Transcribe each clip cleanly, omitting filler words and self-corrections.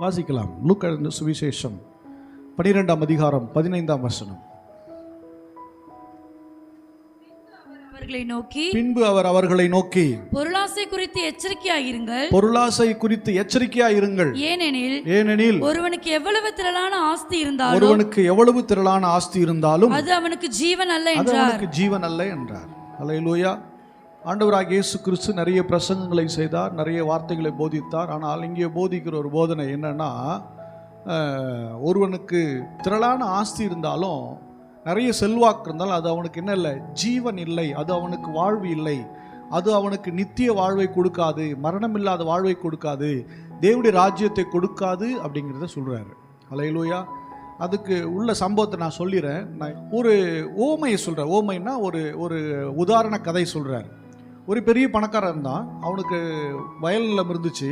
வாசிக்கலாம். லூக்கா சுவிசேஷம் 12ஆம் அதிகாரம் 15ஆம் வசனம். பின்பு அவர் அவர்களை நோக்கி பொருளாசை குறித்து எச்சரிக்கையாயிருங்கள், பொருளாசை குறித்து எச்சரிக்கையாயிருங்கள். ஏனெனில் ஒருவனுக்கு எவ்வளவு திரளான ஆஸ்தி இருந்தாலும் அது அவனுக்கு ஜீவன் அல்ல என்றார். அல்லேலூயா. ஆண்டவராகிய இயேசு கிறிஸ்து நிறைய பிரசங்கங்களை செய்தார், நிறைய வார்த்தைகளை போதித்தார். ஆனால் இங்கே போதிக்கிற ஒரு போதனை என்னன்னா, ஒருவனுக்கு திரளான ஆஸ்தி இருந்தாலும், நிறைய செல்வாக்கு இருந்தாலும் அது அவனுக்கு என்ன இல்லை? ஜீவன் இல்லை. அது அவனுக்கு வாழ்வு இல்லை. அது அவனுக்கு நித்திய வாழ்வை கொடுக்காது, மரணம் இல்லாத வாழ்வை கொடுக்காது, தேவனுடைய ராஜ்யத்தை கொடுக்காது அப்படிங்கிறத சொல்கிறாரு. அல்லேலூயா. அதுக்கு உள்ள சம்பவத்தை நான் சொல்லிடுறேன். நான் ஒரு ஓமையை சொல்கிறேன். ஓமைன்னா ஒரு உதாரண கதை சொல்கிறார். ஒரு பெரிய பணக்காரன் இருந்தான். அவனுக்கு வயல் நிலம் இருந்துச்சு.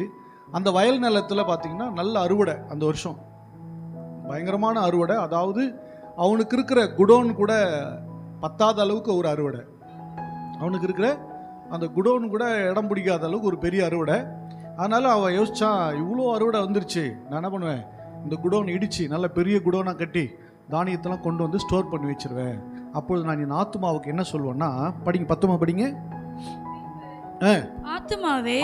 அந்த வயல் நிலத்தில் பார்த்திங்கன்னா நல்ல அறுவடை. அந்த வருஷம் பயங்கரமான அறுவடை. அதாவது அவனுக்கு இருக்கிற குடோன் கூட பத்தாத அளவுக்கு ஒரு அறுவடை. அவனுக்கு இருக்கிற அந்த குடோன் கூட இடம் பிடிக்காத அளவுக்கு ஒரு பெரிய அறுவடை. அதனால் அவன் யோசித்தான், இவ்வளோ அறுவடை வந்துருச்சு, நான் என்ன பண்ணுவேன், இந்த குடோன் இடித்து நல்ல பெரிய குடோனாக கட்டி தானியத்தெல்லாம் கொண்டு வந்து ஸ்டோர் பண்ணி வச்சிருவேன். அப்பொழுது நான் என் ஆத்துமாவுக்கு என்ன சொல்வேன்னா, படிங்க 19 படிங்க.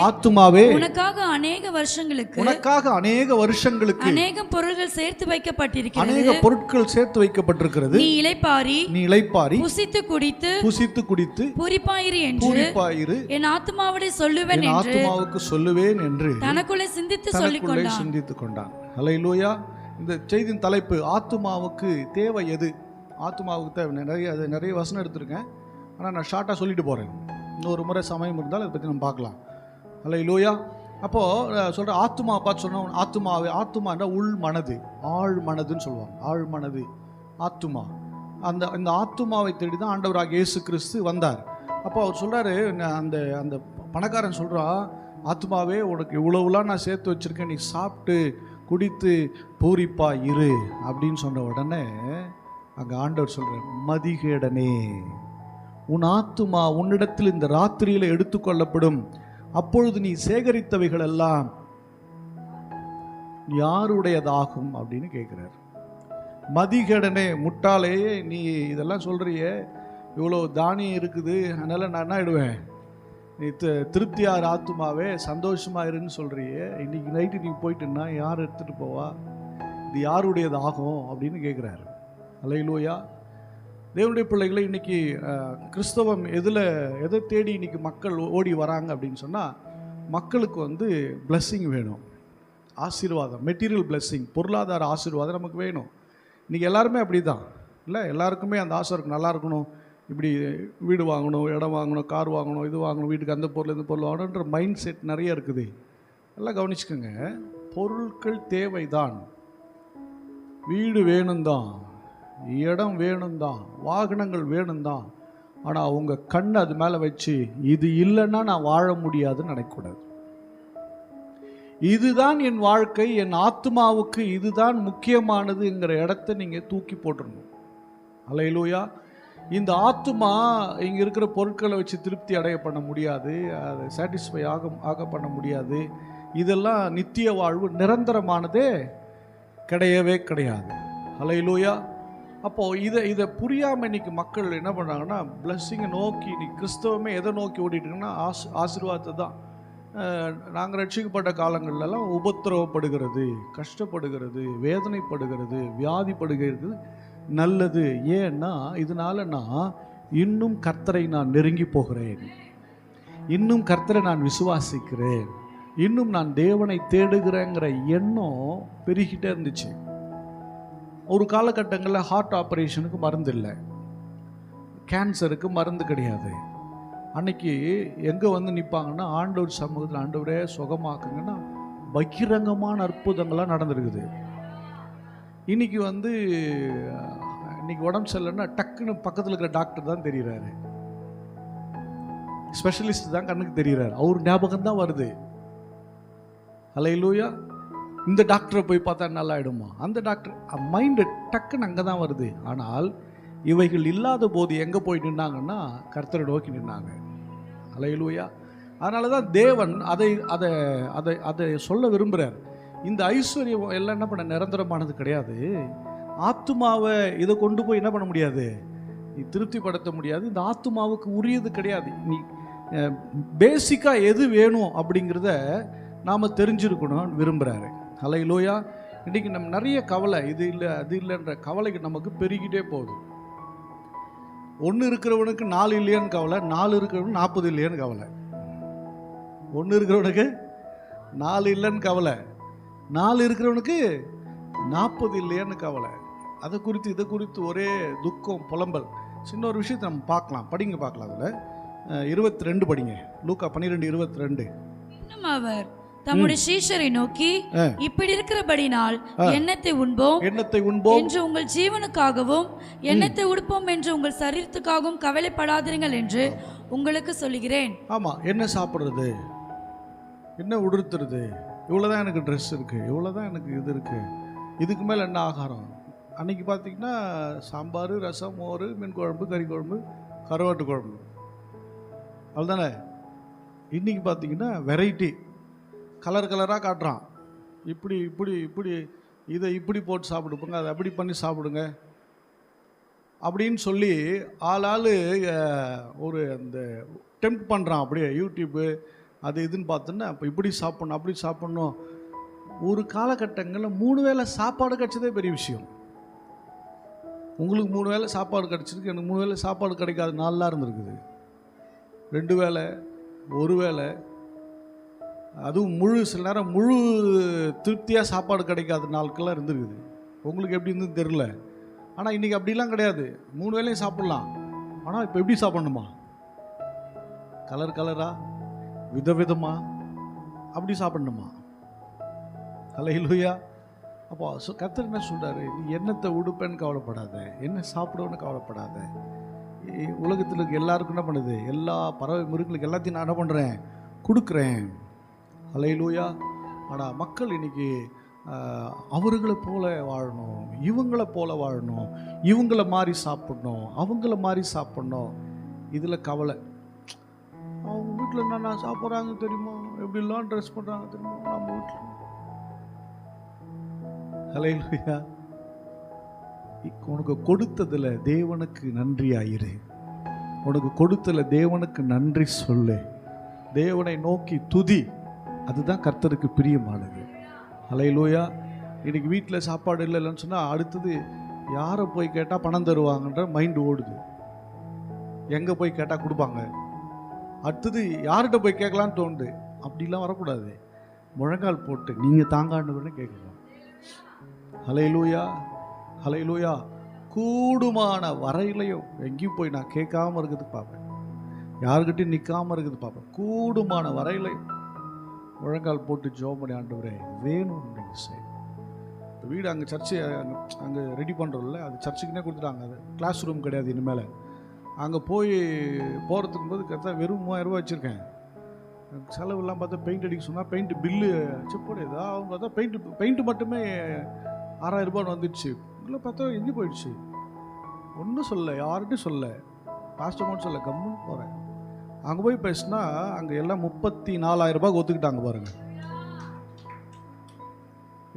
ஆத்துமாவே உனக்காக அநேக வருஷங்களுக்கு அநேக பொருட்கள் சேர்த்து வைக்கப்பட்டிருக்கிறது. நீ இளைப்பாரி புசித்து குடித்து பூரிப்பாயிரு என் ஆத்துமாவுக்கு சொல்லுவேன் என்று தனக்குள்ளே சிந்தித்துக் கொண்டான். அல்லேலூயா. இந்த செய்தியின் தலைப்பு ஆத்துமாவுக்கு தேவை எது? ஆத்துமாவுக்கு தேவை நிறைய வசனம் எடுத்திருக்கேன். ஆனால் நான் ஷார்ட்டாக சொல்லிட்டு போகிறேன். இன்னொரு முறை சமயம் இருந்தால் அதை பற்றி நம்ம பார்க்கலாம். அல்லேலூயா. அப்போது சொல்கிற ஆத்துமா பார்த்து சொன்னோம். ஆத்துமான்னா உள் மனது, ஆழ் மனதுன்னு சொல்லுவாங்க. ஆழ் மனது ஆத்துமா. அந்த ஆத்துமாவை தேடி தான் ஆண்டவராகிய இயேசு கிறிஸ்து வந்தார். அப்போ அவர் சொல்கிறாரு, அந்த பணக்காரன் சொல்கிறான், ஆத்துமாவே உனக்கு இவ்வளவுலாம் நான் சேர்த்து வச்சுருக்கேன், நீ சாப்பிட்டு குடித்து பூரிப்பா இரு அப்படின்னு சொன்ன உடனே அங்கே ஆண்டவர் சொல்கிறார், மதிகேடனே, உன் ஆத்துமா உன்னிடத்தில் இந்த ராத்திரியில் எடுத்துக்கொள்ளப்படும். அப்பொழுது நீ சேகரித்தவைகள் எல்லாம் யாருடையதாகும் அப்படின்னு கேட்குறார். மதிகேடனே, முட்டாளே, நீ இதெல்லாம் சொல்கிறியே, இவ்வளோ தானியம் இருக்குது, அதனால் நான் என்ன ஆயிடுவேன், நீ திருப்தியார் ஆத்துமாவே சந்தோஷமாக இருன்னு சொல்கிறியே, இன்றைக்கி நைட்டு நீ போயிட்டுன்னா யார் எடுத்துகிட்டு போவா, இது யாருடையதாகும் அப்படின்னு கேட்குறாரு. அல்லேலூயா. தேவனுடைய பிள்ளைகளை இன்றைக்கி கிறிஸ்தவம் எதை தேடி இன்றைக்கி மக்கள் ஓடி வராங்க அப்படின்னு சொன்னால், மக்களுக்கு பிளெஸ்ஸிங் வேணும், ஆசீர்வாதம், மெட்டீரியல் பிளெஸ்ஸிங், பொருளாதார ஆசீர்வாதம் நமக்கு வேணும். இன்றைக்கி எல்லாருமே அப்படி தான் இல்லை, எல்லாருக்குமே அந்த ஆசை இருக்கும், நல்லா இருக்கணும், இப்படி வீடு வாங்கணும், இடம் வாங்கணும், கார் வாங்கணும், இது வாங்கணும், வீட்டுக்கு அந்த பொருள் இந்த பொருள் வாங்கணுன்ற மைண்ட் செட் நிறைய இருக்குது. எல்லாம் கவனிச்சுக்கோங்க. பொருட்கள் தேவைதான், வீடு வேணும் தான், இடம் வேணும் தான், வாகனங்கள் வேணும் தான். ஆனால் உங்கள் கண் அது மேலே வச்சு இது இல்லைன்னா நான் வாழ முடியாதுன்னு நினைக்கக்கூடாது. இதுதான் என் வாழ்க்கை, என் ஆத்மாவுக்கு இதுதான் முக்கியமானதுங்கிற இடத்த நீங்கள் தூக்கி போட்டுடணும். அல்லேலூயா. இந்த ஆத்மா இங்கே இருக்கிற பொருட்களை வச்சு திருப்தி அடைய பண்ண முடியாது, அதை சாட்டிஸ்ஃபை ஆக பண்ண முடியாது. இதெல்லாம் நித்திய வாழ்வு நிரந்தரமானதே கிடையவே கிடையாது. அல்லேலூயா. அப்போது இதை புரியாமல் இன்றைக்கி மக்கள் என்ன பண்ணுறாங்கன்னா, பிளெஸ்ஸிங்கை நோக்கி இன்றைக்கி கிறிஸ்தவமே எதை நோக்கி ஓடிட்டுருக்குன்னா ஆசீர்வாதத்தை தான். நாங்கள் ரட்சிக்கப்பட்ட காலங்கள்லாம் உபத்திரவப்படுகிறது, கஷ்டப்படுகிறது, வேதனைப்படுகிறது, வியாதிப்படுகிறது நல்லது. ஏன்னா இதனால் நான் இன்னும் கர்த்தரை நான் நெருங்கி போகிறேன், இன்னும் கர்த்தரை நான் விசுவாசிக்கிறேன், இன்னும் நான் தேவனை தேடுகிறேங்கிற எண்ணம் பெருகிட்டே இருந்துச்சு. ஒரு காலகட்டங்களில் ஹார்ட் ஆப்ரேஷனுக்கு மருந்து இல்லை, கேன்சருக்கு மருந்து கிடையாது. அன்னைக்கு எங்கே நிற்பாங்கன்னா, ஆண்டவர் சமூகத்தில் ஆண்டவரே சுகமாக்குங்கன்னா பகிரங்கமான அற்புதங்கள்லாம் நடந்துருக்குது. இன்னைக்கு இன்னைக்கு உடம்பு சரியில்லைன்னா டக்குன்னு பக்கத்தில் இருக்கிற டாக்டர் தான் தெரிகிறாரு, ஸ்பெஷலிஸ்ட் தான் கண்ணுக்கு தெரிகிறார், அவர் ஞாபகம் தான் வருது. அல்லேலூயா. இந்த டாக்டரை போய் பார்த்தா நல்லா ஆகிடுமா, அந்த டாக்டர் மைண்டு டக்குன்னு அங்கே தான் வருது. ஆனால் இவைகள் இல்லாத போது எங்கே போய் நின்னாங்கன்னா கர்த்தரை நோக்கி நின்னாங்க. அல்லேலூயா. அதனால தான் தேவன் அதை அதை அதை அதை சொல்ல விரும்புகிறார். இந்த ஐஸ்வர்யம் எல்லாம் என்ன பண்ண நிரந்தரமானது கிடையாது. ஆத்துமாவை இதை கொண்டு போய் என்ன பண்ண முடியாது, நீ திருப்திப்படுத்த முடியாது. இந்த ஆத்துமாவுக்கு உரியது கிடையாது. நீ பேசிக்காக எது வேணும் அப்படிங்கிறத நாம் தெரிஞ்சிருக்கணும்னு விரும்புகிறாரு. ஹல்லேலூயா. இன்றைக்கி நம்ம நிறைய கவலை, இது இல்லை அது இல்லைன்ற கவலைக்கு நமக்கு பெருகிட்டே போகுது. 1 இருக்கிறவனுக்கு 4 இல்லையான்னு கவலை, 4 இருக்கிறவனுக்கு 40 இல்லையான்னு கவலை. 1 இருக்கிறவனுக்கு 4 இல்லைன்னு கவலை, 4 இருக்கிறவனுக்கு 40 இல்லையான்னு கவலை. அதை குறித்து இதை குறித்து ஒரே துக்கம், புலம்பல். சின்ன ஒரு விஷயத்தை நம்ம பார்க்கலாம், படிங்க பார்க்கலாம். அதில் 22 படிங்க, லூக்கா 12:22. இன்னும் அவர் தம்முடைய சீஷரை நோக்கி, இப்படி இருக்கிறபடினால் எண்ணத்தை உண்போம் என்று உங்கள் ஜீவனுக்காகவும் எண்ணத்தை உடுப்போம் என்று உங்கள் சரீரத்துக்காகவும் கவலைப்படாதீர்கள் என்று உங்களுக்கு சொல்லுகிறேன். ஆமா, என்ன சாப்பிட்றது, என்ன உடுத்துறது, இவ்வளோதான் எனக்கு ட்ரெஸ் இருக்கு, இவ்வளோதான் எனக்கு இது இருக்கு, இதுக்கு மேலே என்ன ஆகாரம். அன்னைக்கு பார்த்தீங்கன்னா சாம்பார், ரசம், மோர், மீன் குழம்பு, கறி குழம்பு, கருவாட்டு குழம்பு, அவ்வளோதானே. இன்னைக்கு பார்த்தீங்கன்னா வெரைட்டி, கலர் கலராக காட்டுறான். இப்படி இப்படி இப்படி இதை இப்படி போட்டு சாப்பிடுப்போங்க, அதை அப்படி பண்ணி சாப்பிடுங்க அப்படின்னு சொல்லி ஆள் ஒரு அந்த டெம்ப்ட் பண்ணுறான். அப்படியே யூடியூப்பு அது இதுன்னு பார்த்தோன்னா அப்போ இப்படி சாப்பிட்ணும் அப்படி சாப்பிட்ணும். ஒரு காலகட்டங்களில் 3 வேளை சாப்பாடு கிடச்சதே பெரிய விஷயம். உங்களுக்கு 3 வேளை சாப்பாடு கிடச்சிருக்கு, எனக்கு 3 வேளை சாப்பாடு கிடைக்காத நாள்லாம் இருந்திருக்குது. 2 வேளை, 1 வேளை, அதுவும் சில நேரம் முழு திருப்தியாக சாப்பாடு கிடைக்காத நாட்கள்லாம் இருந்திருக்குது. உங்களுக்கு எப்படி இருந்துன்னு தெரில. ஆனால் இன்றைக்கி அப்படிலாம் கிடையாது. 3 வேளையும் சாப்பிட்லாம். ஆனால் இப்போ எப்படி சாப்பிட்ணுமா, கலர் கலராக, விதவிதமாக அப்படி சாப்பிட்ணுமா. ஹல்லேலூயா. அப்போ கர்த்தர் என்ன சொல்கிறாரு, நீ என்னத்தை உடுப்பேன்னு கவலைப்படாத, என்ன சாப்பிடுவேன்னு கவலைப்படாத. உலகத்தில் இருக்க எல்லாருக்கும் என்ன பண்ணுது, எல்லா பறவை மிருகங்களுக்கு எல்லாத்தையும் நான் என்ன பண்ணுறேன், கொடுக்குறேன். ஹல்லேலூயா. ஆனால் மக்கள் இன்னைக்கு அவர்களை போல வாழணும், இவங்களை போல வாழணும், இவங்கள மாதிரி சாப்பிடணும், அவங்கள மாதிரி சாப்பிடணும், இதில் கவலை. அவங்க வீட்டில் என்னென்ன சாப்பிட்றாங்க தெரியுமா, எப்படிலாம் ட்ரெஸ் பண்ணுறாங்க தெரியுமா, நம்ம வீட்டில். ஹல்லேலூயா. உனக்கு கொடுத்ததில் தேவனுக்கு நன்றி ஆயிரு. உனக்கு கொடுத்ததில் தேவனுக்கு நன்றி சொல்லு. தேவனை நோக்கி துதி. அதுதான் கர்த்தருக்கு பிரியமானது. ஹல்லேலூயா. இன்னைக்கு வீட்டில் சாப்பாடு இல்லைன்னு சொன்னால் அடுத்தது யாரை போய் கேட்டால் பணம் தருவாங்கன்ற மைண்டு ஓடுது. எங்கே போய் கேட்டால் கொடுப்பாங்க, அடுத்தது யார்கிட்ட போய் கேட்கலான்னு தோணுது. அப்படிலாம் வரக்கூடாது. முழங்கால் போட்டு நீங்கள் தாங்கான்னு கேட்கலாம். ஹல்லேலூயா. ஹல்லேலூயா. கூடுமான வரையிலையும் எங்கேயும் போய் நான் கேட்காம இருக்கிறதுக்கு பார்ப்பேன், யாருக்கிட்டையும் நிற்காமல் இருக்கிறது பார்ப்பேன். கூடுமான வரையிலையும் முழங்கால் போட்டு ஜெபம் பண்ணி, ஆண்டவரே வேணும் நீங்கள் செய்ய. இப்போ வீடு அங்கே சர்ச்சு அங்கே ரெடி பண்ணுறோம்ல, அது சர்ச்சுக்குன்னே கொடுத்துட்டாங்க. அது கிளாஸ் ரூம் கிடையாது இனிமேல். அங்கே போய் போகிறதுக்கு போது கரெக்டாக வெறும் 3000 ரூபா வச்சுருக்கேன். செலவுலாம் பார்த்தா பெயிண்ட் அடிக்க சொன்னால் பெயிண்ட் பில்லு செப்போடு ஏதா அவங்க பார்த்தா பெயிண்ட்டு மட்டுமே 6000 ரூபான்னு வந்துடுச்சு. இல்லை பார்த்தா எங்கே போயிடுச்சு. ஒன்றும் சொல்ல, யார்கிட்டையும் சொல்ல, பாஸ்டர் மட்டும் சொல்ல, கம்முன்னு போகிறேன். அங்கே போய் பேசினா அங்கே எல்லாம் 34,000 ரூபாய்க்கு ஒத்துக்கிட்டாங்க பாருங்கள்.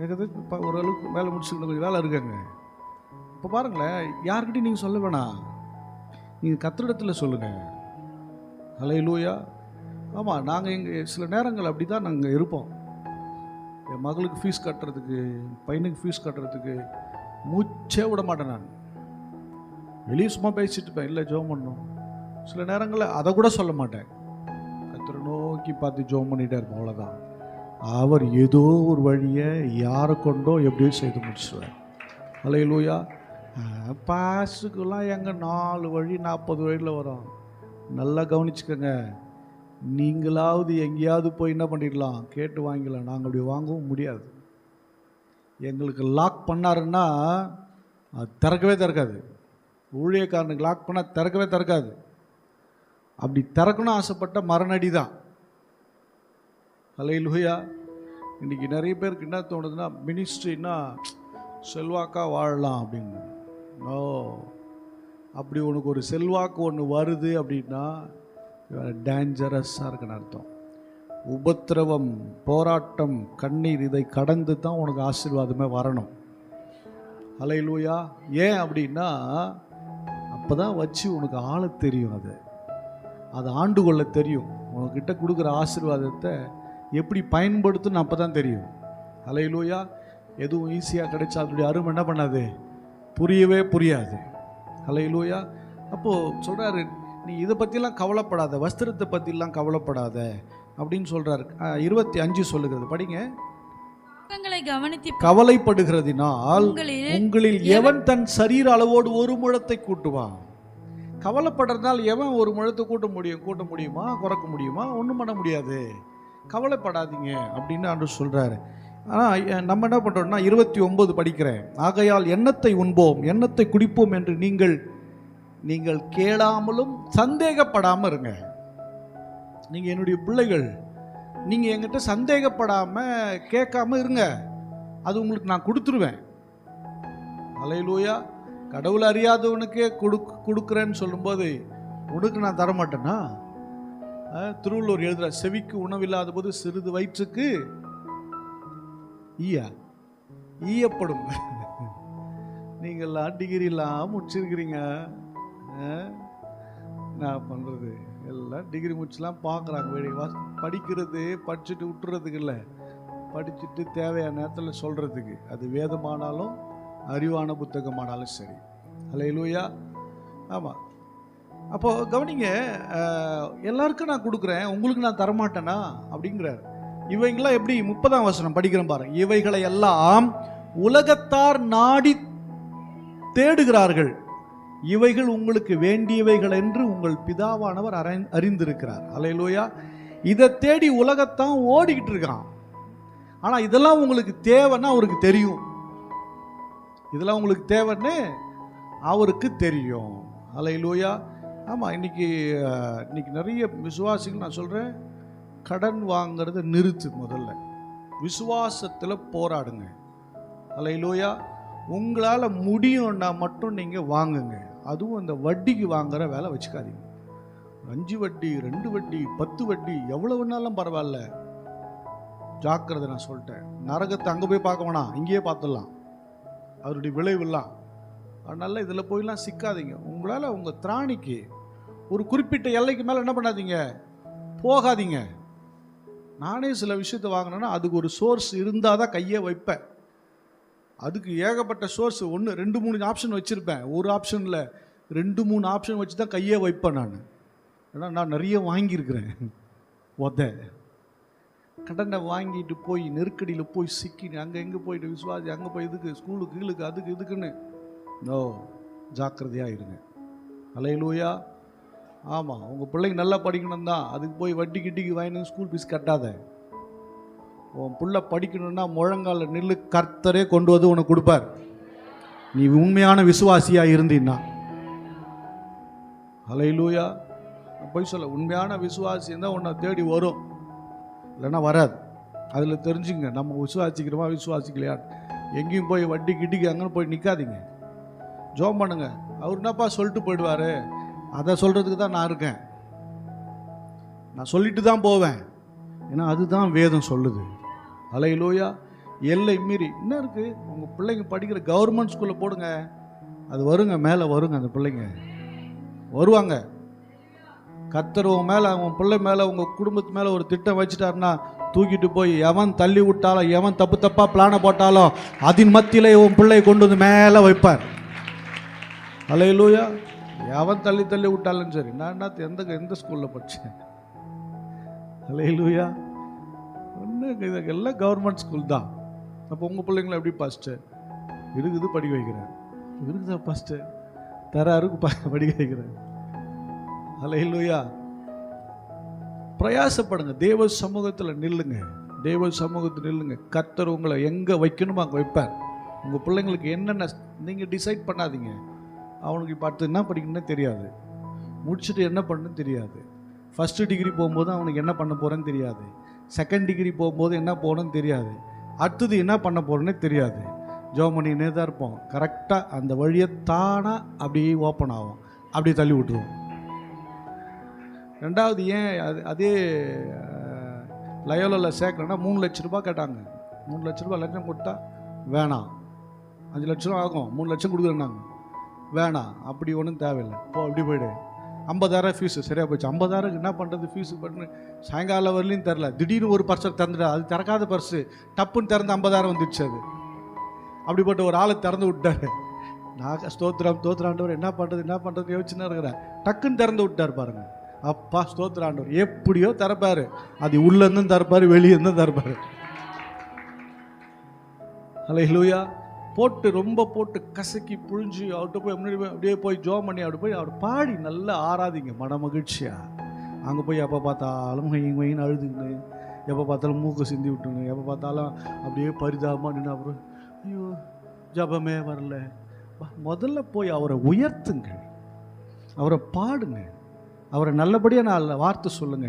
எனக்கு இப்போ ஓரளவுக்கு வேலை முடிச்சுக்கணும், கொஞ்சம் வேலை இருக்குங்க. இப்போ பாருங்களேன், யார்கிட்டையும் நீங்கள் சொல்ல வேணாம், நீங்கள் கர்த்தரிடத்தில் சொல்லுங்கள். ஹல்லேலூயா. ஆமாம், நாங்கள் இங்கே சில நேரங்கள் அப்படி தான் நாங்கள் இருப்போம். என் மகளுக்கு ஃபீஸ் கட்டுறதுக்கு, பையனுக்கு ஃபீஸ் கட்டுறதுக்கு மூச்சே விட மாட்டேன். நான் வெளியே சும்மா பேசிட்டு இருப்பேன், இல்லை ஜெபம் பண்ணணும். சில நேரங்களில் அதை கூட சொல்ல மாட்டேன், கர்த்தரை நோக்கி பார்த்து ஜெபம் பண்ணிகிட்டே இருப்போம். அவ்வளோதான். அவர் ஏதோ ஒரு வழியை யாரை கொண்டோ எப்படியோ செய்து முடிச்சுடுவார். ஹல்லேலூயா. பாஸுக்கெல்லாம் எங்கே 4 வழி 40 வழியில் வரும். நல்லா கவனிச்சுக்கோங்க. நீங்களாவது எங்கேயாவது போய் என்ன பண்ணிடலாம், கேட்டு வாங்கிக்கலாம். நாங்கள் அப்படி வாங்கவும் முடியாது. எங்களுக்கு லாக் பண்ணாருன்னா அது திறக்கவே திறக்காது. ஊழியக்காரனுக்கு லாக் பண்ணால் திறக்கவே திறக்காது. அப்படி திறக்கணும் ஆசைப்பட்ட மரணடி தான். ஹல்லேலூயா. இன்றைக்கி நிறைய பேருக்கு என்ன தோணுதுன்னா, மினிஸ்ட்ரின்னா செல்வாக்காக வாழலாம் அப்படின்னு. ஓ, அப்படி உனக்கு ஒரு செல்வாக்கு ஒன்று வருது அப்படின்னா டேஞ்சரஸாக இருக்குன்னு அர்த்தம். உபத்திரவம், போராட்டம், கண்ணீர், இதை கடந்து தான் உனக்கு ஆசீர்வாதமே வரணும். ஹல்லேலூயா. ஏன் அப்படின்னா அப்போ தான் வச்சு உனக்கு ஆள தெரியும். அதை ஆண்டு கொள்ள தெரியும். உனக்கிட்ட கொடுக்குற ஆசீர்வாதத்தை எப்படி பயன்படுத்துன்னு அப்போ தான் தெரியும். ஹல்லேலூயா. எதுவும் ஈஸியாக கிடைச்சா அதனுடைய அருமை என்ன பண்ணாது, புரியவே புரியாது. ஹல்லேலூயா. அப்போது சொல்கிறாரு, நீ இதை பற்றிலாம் கவலைப்படாத, வஸ்திரத்தை பற்றிலாம் கவலைப்படாத அப்படின்னு சொல்கிறாரு. 25 சொல்லுகிறது, படிங்க. கவலைப்படுகிறதினால் உங்களில் எவன் தன் சரீர அளவோடு ஒரு முழத்தை கூட்டுவான்? கவலைப்படுறதுனால எவன் ஒரு முழத்தை கூட்ட முடியுமா, குறைக்க முடியுமா? ஒன்றும் பண்ண முடியாது. கவலைப்படாதீங்க அப்படின்னு ஆண்டு சொல்கிறாரு. ஆனால் நம்ம என்ன பண்ணுறோம்னா 29 படிக்கிறேன். ஆகையால் எண்ணத்தை உண்போம், எண்ணத்தை குடிப்போம் என்று நீங்கள் கேளாமலும் சந்தேகப்படாமல் இருங்க. நீங்கள் என்னுடைய பிள்ளைகள், நீங்கள் என்கிட்ட சந்தேகப்படாமல் கேட்காம இருங்க, அது உங்களுக்கு நான் கொடுத்துருவேன். ஹல்லேலூயா. கடவுள் அறியாதவனுக்கே கொடுக்குறேன்னு சொல்லும்போது உனக்கு நான் தரமாட்டேன்னா? திருவள்ளுவர் எழுதுகிற, செவிக்கு உணவில்லாத போது சிறிது வயிற்றுக்கு ஈயப்படும். நீங்கள்லாம் டிகிரிலாம் முடிச்சிருக்கிறீங்க. நான் பண்ணுறது எல்லாம் டிகிரி முடிச்சுலாம் பார்க்குறாங்க. வெளியே படிக்கிறது படிச்சுட்டு விட்டுறதுக்கு இல்லை, படிச்சுட்டு தேவையான நேரத்தில் சொல்கிறதுக்கு. அது வேதமானாலும் அறிவான புத்தகமானாலும் சரி. ஹல்லேலூயா. ஆமாம். அப்போது கவனிங்க, எல்லாருக்கும் நான் கொடுக்குறேன், உங்களுக்கு நான் தரமாட்டேனா அப்படிங்கிறார். இவைங்களாம் எப்படி, 30ஆம் வசனம் படிக்கிறேன் பாருங்க. இவைகளை எல்லாம் உலகத்தார் நாடி தேடுகிறார்கள், இவைகள் உங்களுக்கு வேண்டியவைகள் என்று உங்கள் பிதாவானவர் அறிந்திருக்கிறார். ஹல்லேலூயா. இதை தேடி உலகத்தான் ஓடிக்கிட்டு இருக்கான். ஆனால் இதெல்லாம் உங்களுக்கு தேவைன்னா அவருக்கு தெரியும். இதெல்லாம் உங்களுக்கு தேவைன்னு அவருக்கு தெரியும். ஹல்லேலூயா. ஆமாம். இன்னைக்கு நிறைய விசுவாசிகள், நான் சொல்கிறேன், கடன் வாங்கிறத நிறுத்து. முதல்ல விசுவாசத்தில் போராடுங்க. ஹல்லேலூயா. உங்களால் முடியும்னா மட்டும் நீங்கள் வாங்குங்க. அதுவும் அந்த வட்டிக்கு வாங்குற வேலை வச்சுக்காதீங்க. 5 வட்டி, 2 வட்டி, 10 வட்டி, எவ்வளவுனாலும் பரவாயில்ல, ஜாக்கிரதை. நான் சொல்லிட்டேன், நரகத்தை அங்கே போய் பார்க்க வேணாம், இங்கேயே பார்த்துடலாம் அதனுடைய விளைவுலாம். அதனால் இதில் போயெல்லாம் சிக்காதீங்க. உங்களால் உங்கள் திராணிக்கு ஒரு குறிப்பிட்ட எல்லைக்கு மேலே என்ன பண்ணாதீங்க, போகாதீங்க. நானே சில விஷயத்தை வாங்கினேன்னா அதுக்கு ஒரு சோர்ஸ் இருந்தால் தான் கையே வைப்பேன். அதுக்கு ஏகப்பட்ட சோர்ஸ், 1 2 3 ஆப்ஷன் வச்சுருப்பேன். ஒரு ஆப்ஷனில் 2 3 ஆப்ஷன் வச்சு தான் கையே வைப்பேன் நான். ஏன்னா நான் நிறைய வாங்கியிருக்கிறேன். கடனை வாங்கிட்டு போய் நெருக்கடியில் போய் சிக்கின்னு அங்கே எங்கே போயிட்டு விசுவாசி, அங்கே போய் இதுக்கு ஸ்கூலுக்கு கீழுக்கு அதுக்கு இதுக்குன்னு. நோ, ஜாக்கிரதையாக இருங்க. ஹல்லேலூயா. ஆமாம். உங்கள் பிள்ளைங்க நல்லா படிக்கணும் தான், அதுக்கு போய் வட்டி கிட்டிக்கு வாங்கினு ஸ்கூல் ஃபீஸ் கட்டாத. உன் பிள்ளை படிக்கணும்னா முழங்கால நில்லு, கர்த்தரே கொண்டு வந்து உனக்கு கொடுப்பார். நீ உண்மையான விசுவாசியாக இருந்தீன்னா. ஹல்லேலூயா. போய் சொல்ல, உண்மையான விசுவாசி இருந்தால் உன்னை தேடி வரும், இல்லைன்னா வராது. அதில் தெரிஞ்சுங்க நம்ம விசுவாசிக்கிறோமா விசுவாசிக்கலையா. எங்கேயும் போய் வட்டி கிட்டிக்கு அங்கே போய் நிற்காதீங்க. ஜோம் பண்ணுங்க. அவர் என்னப்பா சொல்லிட்டு போயிடுவார், அதை சொல்கிறதுக்கு தான் நான் இருக்கேன். நான் சொல்லிட்டு தான் போவேன், ஏன்னா அதுதான் வேதம் சொல்லுது. ஹல்லேலூயா. எல்லை மீறி என்ன இருக்குது? உங்கள் பிள்ளைங்க படிக்கிற கவர்மெண்ட் ஸ்கூலில் போடுங்க, அது வருங்க, மேலே வருங்க, அந்த பிள்ளைங்க வருவாங்க. கர்த்தர் உன் மேலே, உன் பிள்ளை மேலே, உங்கள் குடும்பத்து மேலே ஒரு திட்டம் வச்சுட்டாருன்னா தூக்கிட்டு போய் எவன் தள்ளி விட்டாலும், எவன் தப்பாக பிளானை போட்டாலும் அதன் மத்தியிலே உன் பிள்ளையை கொண்டு வந்து மேலே வைப்பார். ஹல்லேலூயா. எவன் தள்ளி விட்டாலும் சரி. நான் எந்த ஸ்கூலில் படித்தேன்? ஹல்லேலூயா. ஒன்று எல்லாம் கவர்மெண்ட் ஸ்கூல் தான். அப்போ உங்கள் பிள்ளைங்களை எப்படி பாஸ்டர் இருக்குது படிக்க வைக்கிறேன், இருக்குதா பாஸ்டர் தராருக்கு படிக்க வைக்கிறேன். ஹல்லேலூயா. பிரயாசப்படுங்க, தேவ சமூகத்தில் நில்லுங்க, தேவ சமூகத்தில் நில்லுங்க. கர்த்தர் உங்களை எங்கே வைக்கணுமோ அங்கே வைப்பார். உங்கள் பிள்ளைங்களுக்கு என்னென்ன நீங்கள் டிசைட் பண்ணாதீங்க. அவனுக்கு இப்போ அடுத்து என்ன படிக்கணும்னே தெரியாது, முடிச்சுட்டு என்ன பண்ணணும்னு தெரியாது. ஃபஸ்ட்டு டிகிரி போகும்போது அவனுக்கு என்ன பண்ண போகிறேன்னு தெரியாது, செகண்ட் டிகிரி போகும்போது என்ன போகணும்னு தெரியாது, அடுத்தது என்ன பண்ண போகிறேன்னே தெரியாது. ஜோம் பண்ணினே தான் இருப்போம். கரெக்டாக அந்த வழியை தானாக அப்படியே ஓப்பன் ஆகும், அப்படியே தள்ளி விட்டுருவோம். ரெண்டாவது, ஏன் அதே லயோலாவில் சேர்க்கலன்னா 3 லட்ச ரூபாய் கேட்டாங்க. 3 லட்ச ரூபாய் லட்சம் கொடுத்தா வேணாம், 5 லட்ச ரூபா ஆகும், 3 லட்சம் கொடுக்குறேன்னாங்க. வேணாம், அப்படி ஒன்றும் தேவையில்லை, போ அப்படி போய்டு. 50,000 ஃபீஸு சரியாக போச்சு. 50,000 என்ன பண்ணுறது ஃபீஸு பண்ணு, சாயங்காலம் வரலையும் தரல. திடீர்னு ஒரு பர்ஸை திறந்துட்டா, அது திறக்காத பர்ஸு, டப்புன்னு திறந்து 50,000 வந்துடுச்சு. அது அப்படிப்பட்ட ஒரு ஆளை திறந்து விட்டாரு. நான் ஸ்தோத்திராண்டவர் என்ன பண்ணுறது யோசிச்சுன்னா இருக்கிறேன். டக்குன்னு திறந்து விட்டார் பாருங்க. அப்பா ஸ்தோத்திராண்டவர் எப்படியோ திறப்பாரு. அது உள்ளேருந்தும் திறப்பாரு, வெளியேருந்தும் திறப்பாரு. ஹல்லேலூயா. ரொம்ப போட்டு கசக்கி புழிஞ்சு அவர்கிட்ட போய் முன்னாடி அப்படியே போய் ஜோம் பண்ணி அப்படி போய் அவர் பாடி நல்லா ஆராதிங்க மன மகிழ்ச்சியா. அங்கே போய் எப்போ பார்த்தாலும் வைன்னு அழுதுங்கன்னு, எப்போ பார்த்தாலும் மூக்கு சிந்தி விட்டுங்க, எப்போ பார்த்தாலும் அப்படியே பரிதாபமாக நின்று அப்புறம் ஐயோ ஜபமே வரல. முதல்ல போய் அவரை உயர்த்துங்க, அவரை பாடுங்க, அவரை நல்லபடியாக 4 வார்த்தை சொல்லுங்க.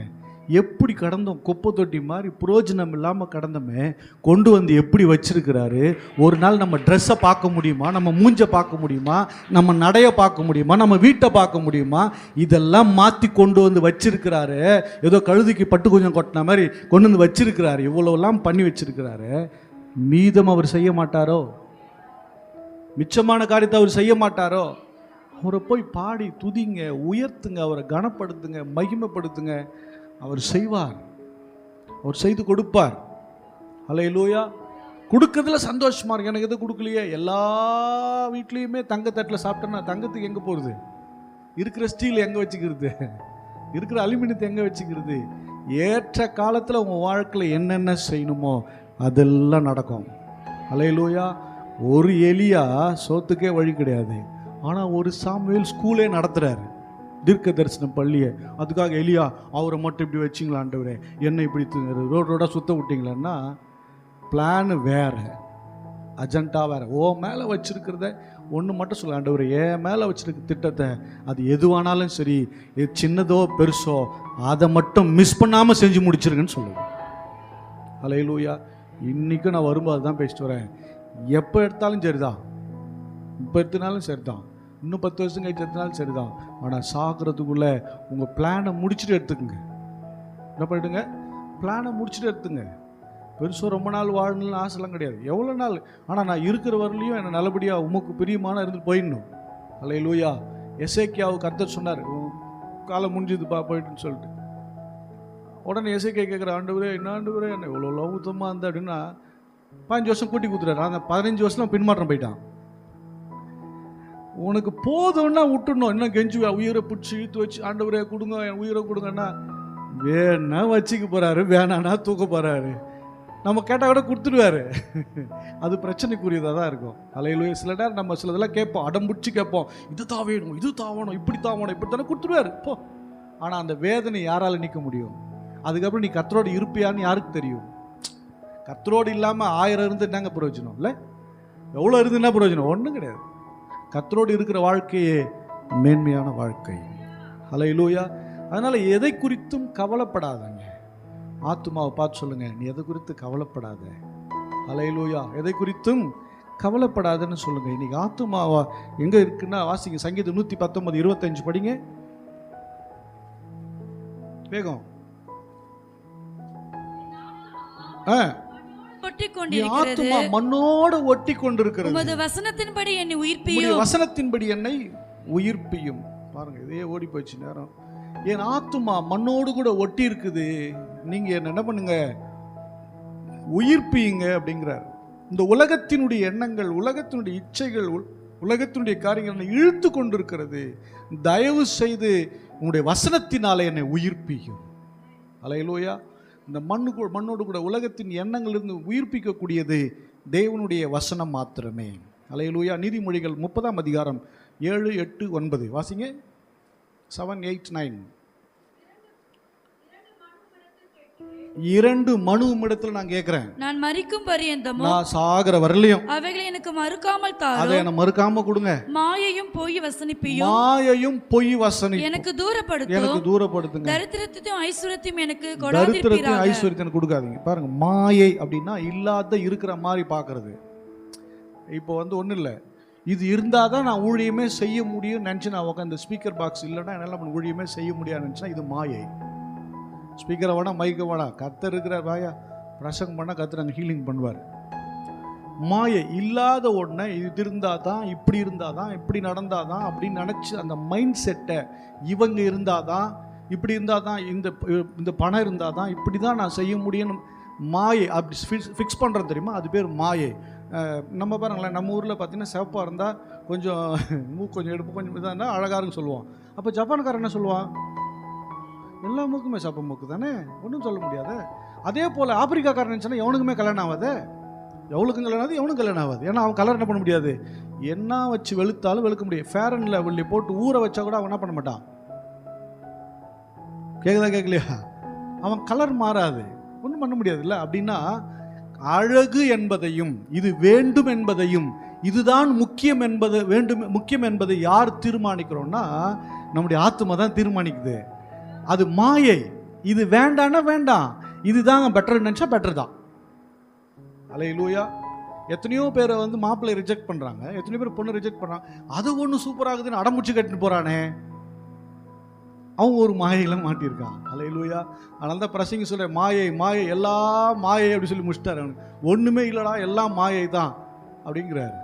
எப்படி கடந்தோம், குப்பை தொட்டி மாதிரி புரோஜனம் இல்லாமல் கடந்தோமே, கொண்டு வந்து எப்படி வச்சிருக்கிறாரு. ஒரு நாள் நம்ம ட்ரெஸ்ஸை பார்க்க முடியுமா, நம்ம மூஞ்சை பார்க்க முடியுமா, நம்ம நடையை பார்க்க முடியுமா, நம்ம வீட்டை பார்க்க முடியுமா? இதெல்லாம் மாற்றி கொண்டு வந்து வச்சிருக்கிறாரு. ஏதோ கழுதுக்கு பட்டு கொஞ்சம் கொட்டின மாதிரி கொண்டு வந்து வச்சிருக்கிறாரு. இவ்வளோலாம் பண்ணி வச்சிருக்கிறாரு. மீதம் அவர் செய்ய மாட்டாரோ? மிச்சமான காரியத்தை அவர் செய்ய மாட்டாரோ? அவரை போய் பாடி துதிங்க, உயர்த்துங்க, அவரை கனப்படுத்துங்க, மகிமைப்படுத்துங்க. அவர் செய்வார், அவர் செய்து கொடுப்பார். ஹல்லேலூயா. கொடுக்கறதுல சந்தோஷமா இருக்கு. எனக்கு எதுவும் கொடுக்கலையே, எல்லா வீட்லேயுமே தங்கத்தட்டில் சாப்பிட்டோன்னா தங்கத்துக்கு எங்கே போகிறது? இருக்கிற ஸ்டீல் எங்கே வச்சுக்கிறது? இருக்கிற அலுமினியத்தை எங்கே வச்சுக்கிறது? ஏற்ற காலத்தில் உங்கள் வாழ்க்கையில் என்னென்ன செய்யணுமோ அதெல்லாம் நடக்கும். ஹல்லேலூயா. ஒரு எலியா சோத்துக்கே வழி கிடையாது, ஆனால் ஒரு சாமுவேல் ஸ்கூலே நடத்துகிறாரு, தீர்க்க தரிசனம் பள்ளியை. அதுக்காக எலியா அவரை மட்டும் இப்படி வச்சிங்களா ஆண்டவரே, என்ன இப்படி ரோடாக சுத்த விட்டிங்களான்னா பிளான் வேறு, அஜெண்டா வேறு. மேலே வச்சுருக்கிறத ஒன்று மட்டும் சொல்ல, ஆண்டவரே என் மேலே வச்சுருக்க திட்டத்தை அது எதுவானாலும் சரி, சின்னதோ பெருசோ அதை மட்டும் மிஸ் பண்ணாமல் செஞ்சு முடிச்சிருக்குன்னு சொல்லுவேன். ஹல்லேலூயா. இன்றைக்கும் நான் வரும்போது தான் பேசிட்டு வரேன். எப்போ எடுத்தாலும் சரிதான், இப்போ எடுத்தனாலும் சரிதான், இன்னும் 10 வருஷம் கழிச்சு எடுத்தனாலும் சரிதான். ஆனால் சாகிறதுக்குள்ளே உங்கள் பிளானை முடிச்சுட்டு எடுத்துக்கங்க. என்ன பண்ணிடுங்க? பிளானை முடிச்சுட்டு எடுத்துங்க. பெருசாக ரொம்ப நாள் வாழணும்னு ஆசைலாம் கிடையாது, எவ்வளோ நாள். ஆனால் நான் இருக்கிற வரலையும் என்னை நல்லபடியாக உமக்கு பிரியமான இருந்து போயிடணும். ஹல்லேலூயா. எசேக்கியாவுக்கு கர்த்தர் சொன்னார், காலம் முடிஞ்சதுப்பா போயிட்டுன்னு சொல்லிட்டு. உடனே எசேக்கியா கேட்குற, ஆண்டவரே என்ன ஆண்டவரே என்ன இவ்வளோ லௌத்தமாக இருந்த அப்படின்னா 15 வருஷம் கூட்டி கொடுத்துட்டாரு. அந்த 15 வருஷம் பின்மாற்றம் போயிட்டான். உனக்கு போதும்னா விட்டுடணும், இன்னும் கெஞ்சி உயிரை பிடிச்சி இழுத்து வச்சு ஆண்டவரே கொடுங்க என் உயிரை கொடுங்கன்னா வேணா வச்சுக்க போறாரு, வேணான்னா தூக்க போறாரு. நம்ம கேட்டால் கூட கொடுத்துடுவாரு. அது பிரச்சனைக்குரியதாக தான் இருக்கும். ஹல்லேலூயா. சில நேரம் நம்ம சிலதெல்லாம் கேட்போம், அடம்பிடிச்சு கேட்போம், இது தான் வேணும், இது தான் வேணும், இப்படி தான் வேணும், இப்படி தானே கொடுத்துடுவாரு போ. ஆனால் அந்த வேதனை யாரால் நிற்க முடியும்? அதுக்கப்புறம் நீ கர்த்தரோடு இருப்பியான்னு யாருக்கு தெரியும்? கர்த்தரோடு இல்லாமல் 1000 இருந்து என்னங்க பிரயோஜனம்? இல்லை, எவ்வளோ இருந்து என்ன பிரயோஜனம்? ஒன்றும் கிடையாது. கர்த்தரோடு இருக்கிற வாழ்க்கையே மேன்மையான வாழ்க்கை. ஹல்லேலூயா. அதனால் எதை குறித்தும் கவலைப்படாதங்க. ஆத்துமாவை பார்த்து சொல்லுங்க, நீ எதை குறித்து கவலைப்படாத. ஹல்லேலூயா. எதை குறித்தும் கவலைப்படாதுன்னு சொல்லுங்க. இன்னைக்கு ஆத்துமாவா எங்கே இருக்குன்னா வாசிங்க, சங்கீதம் 119 25 படிங்க வேகம். ஆத்துமா மண்ணோடு ஒட்டி கொண்டிருக்கிறது. உமது வசனத்தின்படி என்னை உயிர்ப்பியும், வசனத்தின்படி என்னை உயிர்ப்பியும். பாருங்க, இதே ஓடி போச்சு நேரம். என் ஆத்துமா மண்ணோடு கூட ஒட்டி இருக்குது, நீங்க என்ன பண்ணுங்க, உயிர்ப்பியுங்க அப்படிங்கிறார். இந்த உலகத்தினுடைய எண்ணங்கள், உலகத்தினுடைய இச்சைகள், உலகத்தினுடைய காரியங்கள் இழுத்து கொண்டிருக்கிறது. தயவு செய்து உங்களுடைய வசனத்தினால என்னை உயிர்ப்பியும். ஹல்லேலூயா. இந்த மண்ணோடு கூட உலகத்தின் எண்ணங்கள் இருந்து உயிர்ப்பிக்கக்கூடியது தேவனுடைய வசனம் மாத்திரமே. ஹல்லேலூயா. நீதிமொழிகள் 30ஆம் அதிகாரம் 7, 8, 9 வாசிங்க. 7, 8, 9. 2 மனுவும் இடத்துல நான் கேட்கிறேன், நான் மரிக்கும் பரியந்தமோ, நான் சாகிற வரலையும் அவைகளை எனக்கு மறுக்காமல் தாரும், அதை எனக்கு மறுக்காம கொடுங்க. மாயையும் பொய் வசனிப்பையும், மாயையும் பொய் வசனிப்பையும் எனக்கு தூரப்படுத்துங்க. தரித்திரத்தையும் ஐஸ்வரியத்தையும் எனக்கு கொடாதிருப்பீராக. தரித்திரத்தையும் ஐஸ்வரியத்தையும் கொடுக்காதீங்க. பாருங்க, மாயை அப்படின்னா இல்லாத இருக்கிற மாதிரி பார்க்கறது. இப்போ ஒன்றும் இல்லை, இது இருந்தால் தான் நான் ஊழியமே செய்ய முடியும் நினச்சி நான் உட்காந்து, இந்த ஸ்பீக்கர் பாக்ஸ் இல்லைன்னா என்னால் ஊழியமே செய்ய முடியாது நினச்சினா இது மாயை. ஸ்பீக்கரை வேணாம், மைக்கை வேணாம், கர்த்தர் இருக்கிற வாயா பிரசங்கம் பண்ணால் கர்த்தர் அங்கே ஹீலிங் பண்ணுவார். மாயை இல்லாத ஒன்றை இது இருந்தால் தான், இப்படி இருந்தால் தான், இப்படி நடந்தால் தான் அப்படின்னு நினச்சி அந்த மைண்ட் செட்டை இவங்க இருந்தால் தான், இப்படி இருந்தால் தான், இந்த பணம் இருந்தால் தான், இப்படி தான் நான் செய்ய முடியும்னு மாயை அப்படி ஃபிக்ஸ் பண்ணுறது தெரியுமா? அது பேர் மாயை. நம்ம பாருங்களேன், நம்ம ஊரில் பார்த்தீங்கன்னா சிவப்பாக இருந்தால் கொஞ்சம் மூக்கு கொஞ்சம் எடுப்பு கொஞ்சம் இதாக இருந்தால் அழகாருன்னு சொல்லுவோம். அப்போ ஜப்பான்காரன் என்ன சொல்லுவான்? எல்லா மூக்குமே சப்ப மூக்கு தானே, ஒன்றும் சொல்ல முடியாது. அதே போல் ஆப்பிரிக்காக்காரன் நினச்சானா எவனுக்குமே கல்யாணம் ஆகாது, எவ்வளோக்கும் கல்யாணம் ஆகுது, எவனுக்கும் கல்யாணம் ஆகாது. ஏன்னா அவன் கலர் என்ன பண்ண முடியாது, என்ன வச்சு வெளுத்தாலும் வெளுக்க முடியும். ஃபேர் அண்ட் லவ்லி போட்டு ஊற வச்சா கூட அவன் என்ன பண்ண மாட்டான். கேட்குதா கேட்கலையா? அவன் கலர் மாறாது, ஒன்றும் பண்ண முடியாது இல்லை. அப்படின்னா அழகு என்பதையும் இது வேண்டும் என்பதையும் இதுதான் முக்கியம் என்பது முக்கியம் என்பதை யார் தீர்மானிக்கிறோம்னா நம்முடைய ஆத்மா தான் தீர்மானிக்குது. அது மாயை. இது வேண்டான்னா வேண்டாம், இதுதாங்க பெட்டர் நினச்சா பெட்டர் தான். அல்லேலூயா. எத்தனையோ பேரை மாப்பிள்ளை ரிஜெக்ட் பண்ணுறாங்க, எத்தனையோ பேர் பொண்ணு ரிஜெக்ட் பண்ணுறாங்க. அது ஒன்று சூப்பராகுதுன்னு அடமுடிச்சு கட்டிட்டு போகிறானே, அவன் ஒரு மாயையில் மாட்டியிருக்கான். அல்லேலூயா. அதனால தான் பிரசங்க சொல்ல மாயை மாயை எல்லாம் மாயை அப்படி சொல்லி முடிச்சிட்டாரு. அவனுக்கு ஒன்றுமே இல்லைடா, எல்லாம் மாயை தான் அப்படிங்கிறாரு.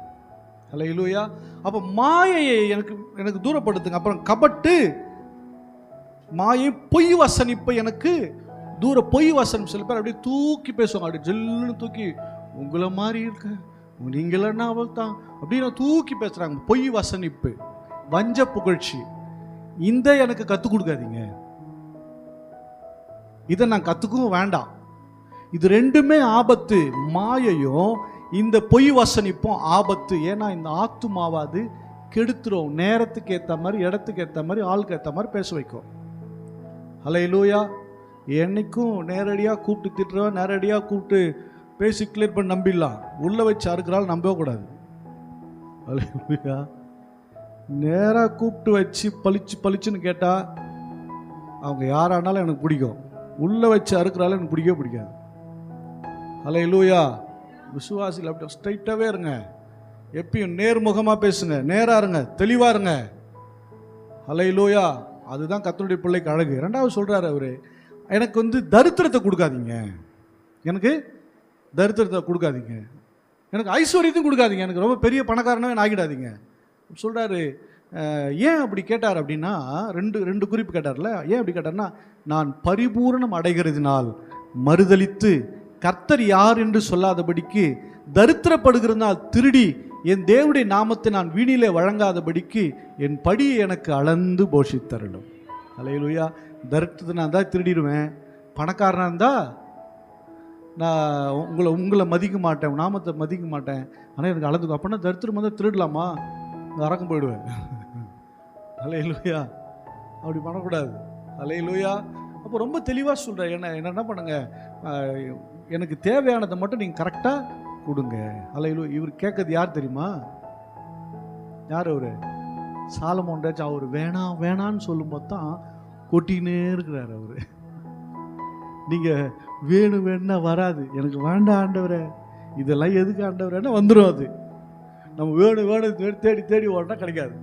அல்லேலூயா. அப்போ மாயையை எனக்கு தூரப்படுத்துங்க. அப்புறம் கபட்டு மாயை பொய் வசனிப்பை எனக்கு பொய் வசனம் சில பேர் அப்படியே தூக்கி பேசுவாங்க, அப்படி ஜெல்லுன்னு தூக்கி உங்களை மாதிரி இருக்க நீங்களா அவள் தான் அப்படின்னு தூக்கி பேசுகிறாங்க. பொய் வசனிப்பு, வஞ்ச புகழ்ச்சி. இந்த எனக்கு கற்றுக் கொடுக்காதீங்க, இதை நான் கற்றுக்கவும் வேண்டாம். இது ரெண்டுமே ஆபத்து. மாயையும் இந்த பொய் வசனிப்பும் ஆபத்து. ஏன்னா இந்த ஆத்துமாவாது கெடுத்துரும். நேரத்துக்கு ஏற்ற மாதிரி, இடத்துக்கு ஏற்ற மாதிரி, ஆளுக்கு ஏற்ற மாதிரி பேச வைக்கும். அல்லேலூயா. என்னைக்கும் நேரடியாக கூப்பிட்டு திட்டுறவன் நேரடியாக கூப்பிட்டு பேசி கிளியர் பண்ணி நம்பிடலாம். உள்ளே வச்சு அறுக்கிறாள் நம்பவே கூடாது. அல்லேலூயா. நேராக கூப்பிட்டு வச்சு பளிச்சுன்னு கேட்டால் அவங்க யாரானாலும் எனக்கு பிடிக்கும். உள்ளே வச்சு அறுக்கிறாலும் எனக்கு பிடிக்கவே பிடிக்காது. அல்லேலூயா. விசுவாசிகள் அப்படி ஸ்ட்ரைட்டாகவே இருங்க, எப்பயும் நேர்முகமாக பேசுங்க, நேராக இருங்க, தெளிவாக இருங்க. அல்லேலூயா. அதுதான் கர்த்தருடைய பிள்ளைக்கு அழகு. ரெண்டாவது சொல்கிறார் அவர், எனக்கு தரித்திரத்தை கொடுக்காதீங்க, எனக்கு தரித்திரத்தை கொடுக்காதீங்க, எனக்கு ஐஸ்வர்யத்தையும் கொடுக்காதீங்க, எனக்கு ரொம்ப பெரிய பணக்காரனவே ஆகிடாதீங்க சொல்கிறாரு. ஏன் அப்படி கேட்டார் அப்படின்னா, ரெண்டு குறிப்பு கேட்டார்ல. ஏன் அப்படி கேட்டார்னா, நான் பரிபூரணம் அடைகிறதுனால் மறுதலித்து கர்த்தர் யார் என்று சொல்லாதபடிக்கு, தரித்திரப்படுகிறதுனால் திருடி என் தேவனுடைய நாமத்தை நான் வீணிலே வழங்காதபடிக்கு என் படியை எனக்கு அளந்து போஷித்தரலும். அல்லேலூயா. தரித்திரத்தை தான் திருடிடுவேன், பணக்காரனாக இருந்தால் நான் உங்களை மதிக்க மாட்டேன், நாமத்தை மதிக்க மாட்டேன், ஆனால் எனக்கு அளந்துக்கும். அப்படின்னா தரித்திரம் திருடலாமா? அரக்கம் போயிடுவேன். அல்லேலூயா. அப்படி பண்ணக்கூடாது. அல்லேலூயா. அப்போ ரொம்ப தெளிவாக சொல்கிறேன். என்ன பண்ணுங்க, எனக்கு தேவையானதை மட்டும் நீங்கள் கரெக்டாக கொடுங்க. அல்லேலூயா. இவர் கேட்கறது யார் தெரியுமா? யார் அவர்? சாலமோன் ராஜா. அவர் வேணாம் வேணான்னு சொல்லும்போது தான் கொட்டினே இருக்கிறார் அவர். நீங்கள் வேணும்னா வராது, எனக்கு வேண்டாம் ஆண்டவரே, இதெல்லாம் எதுக்கு ஆண்டவரேன்னா வந்துடும். அது நம்ம வேணும் தேடி ஓடனா கிடைக்காது.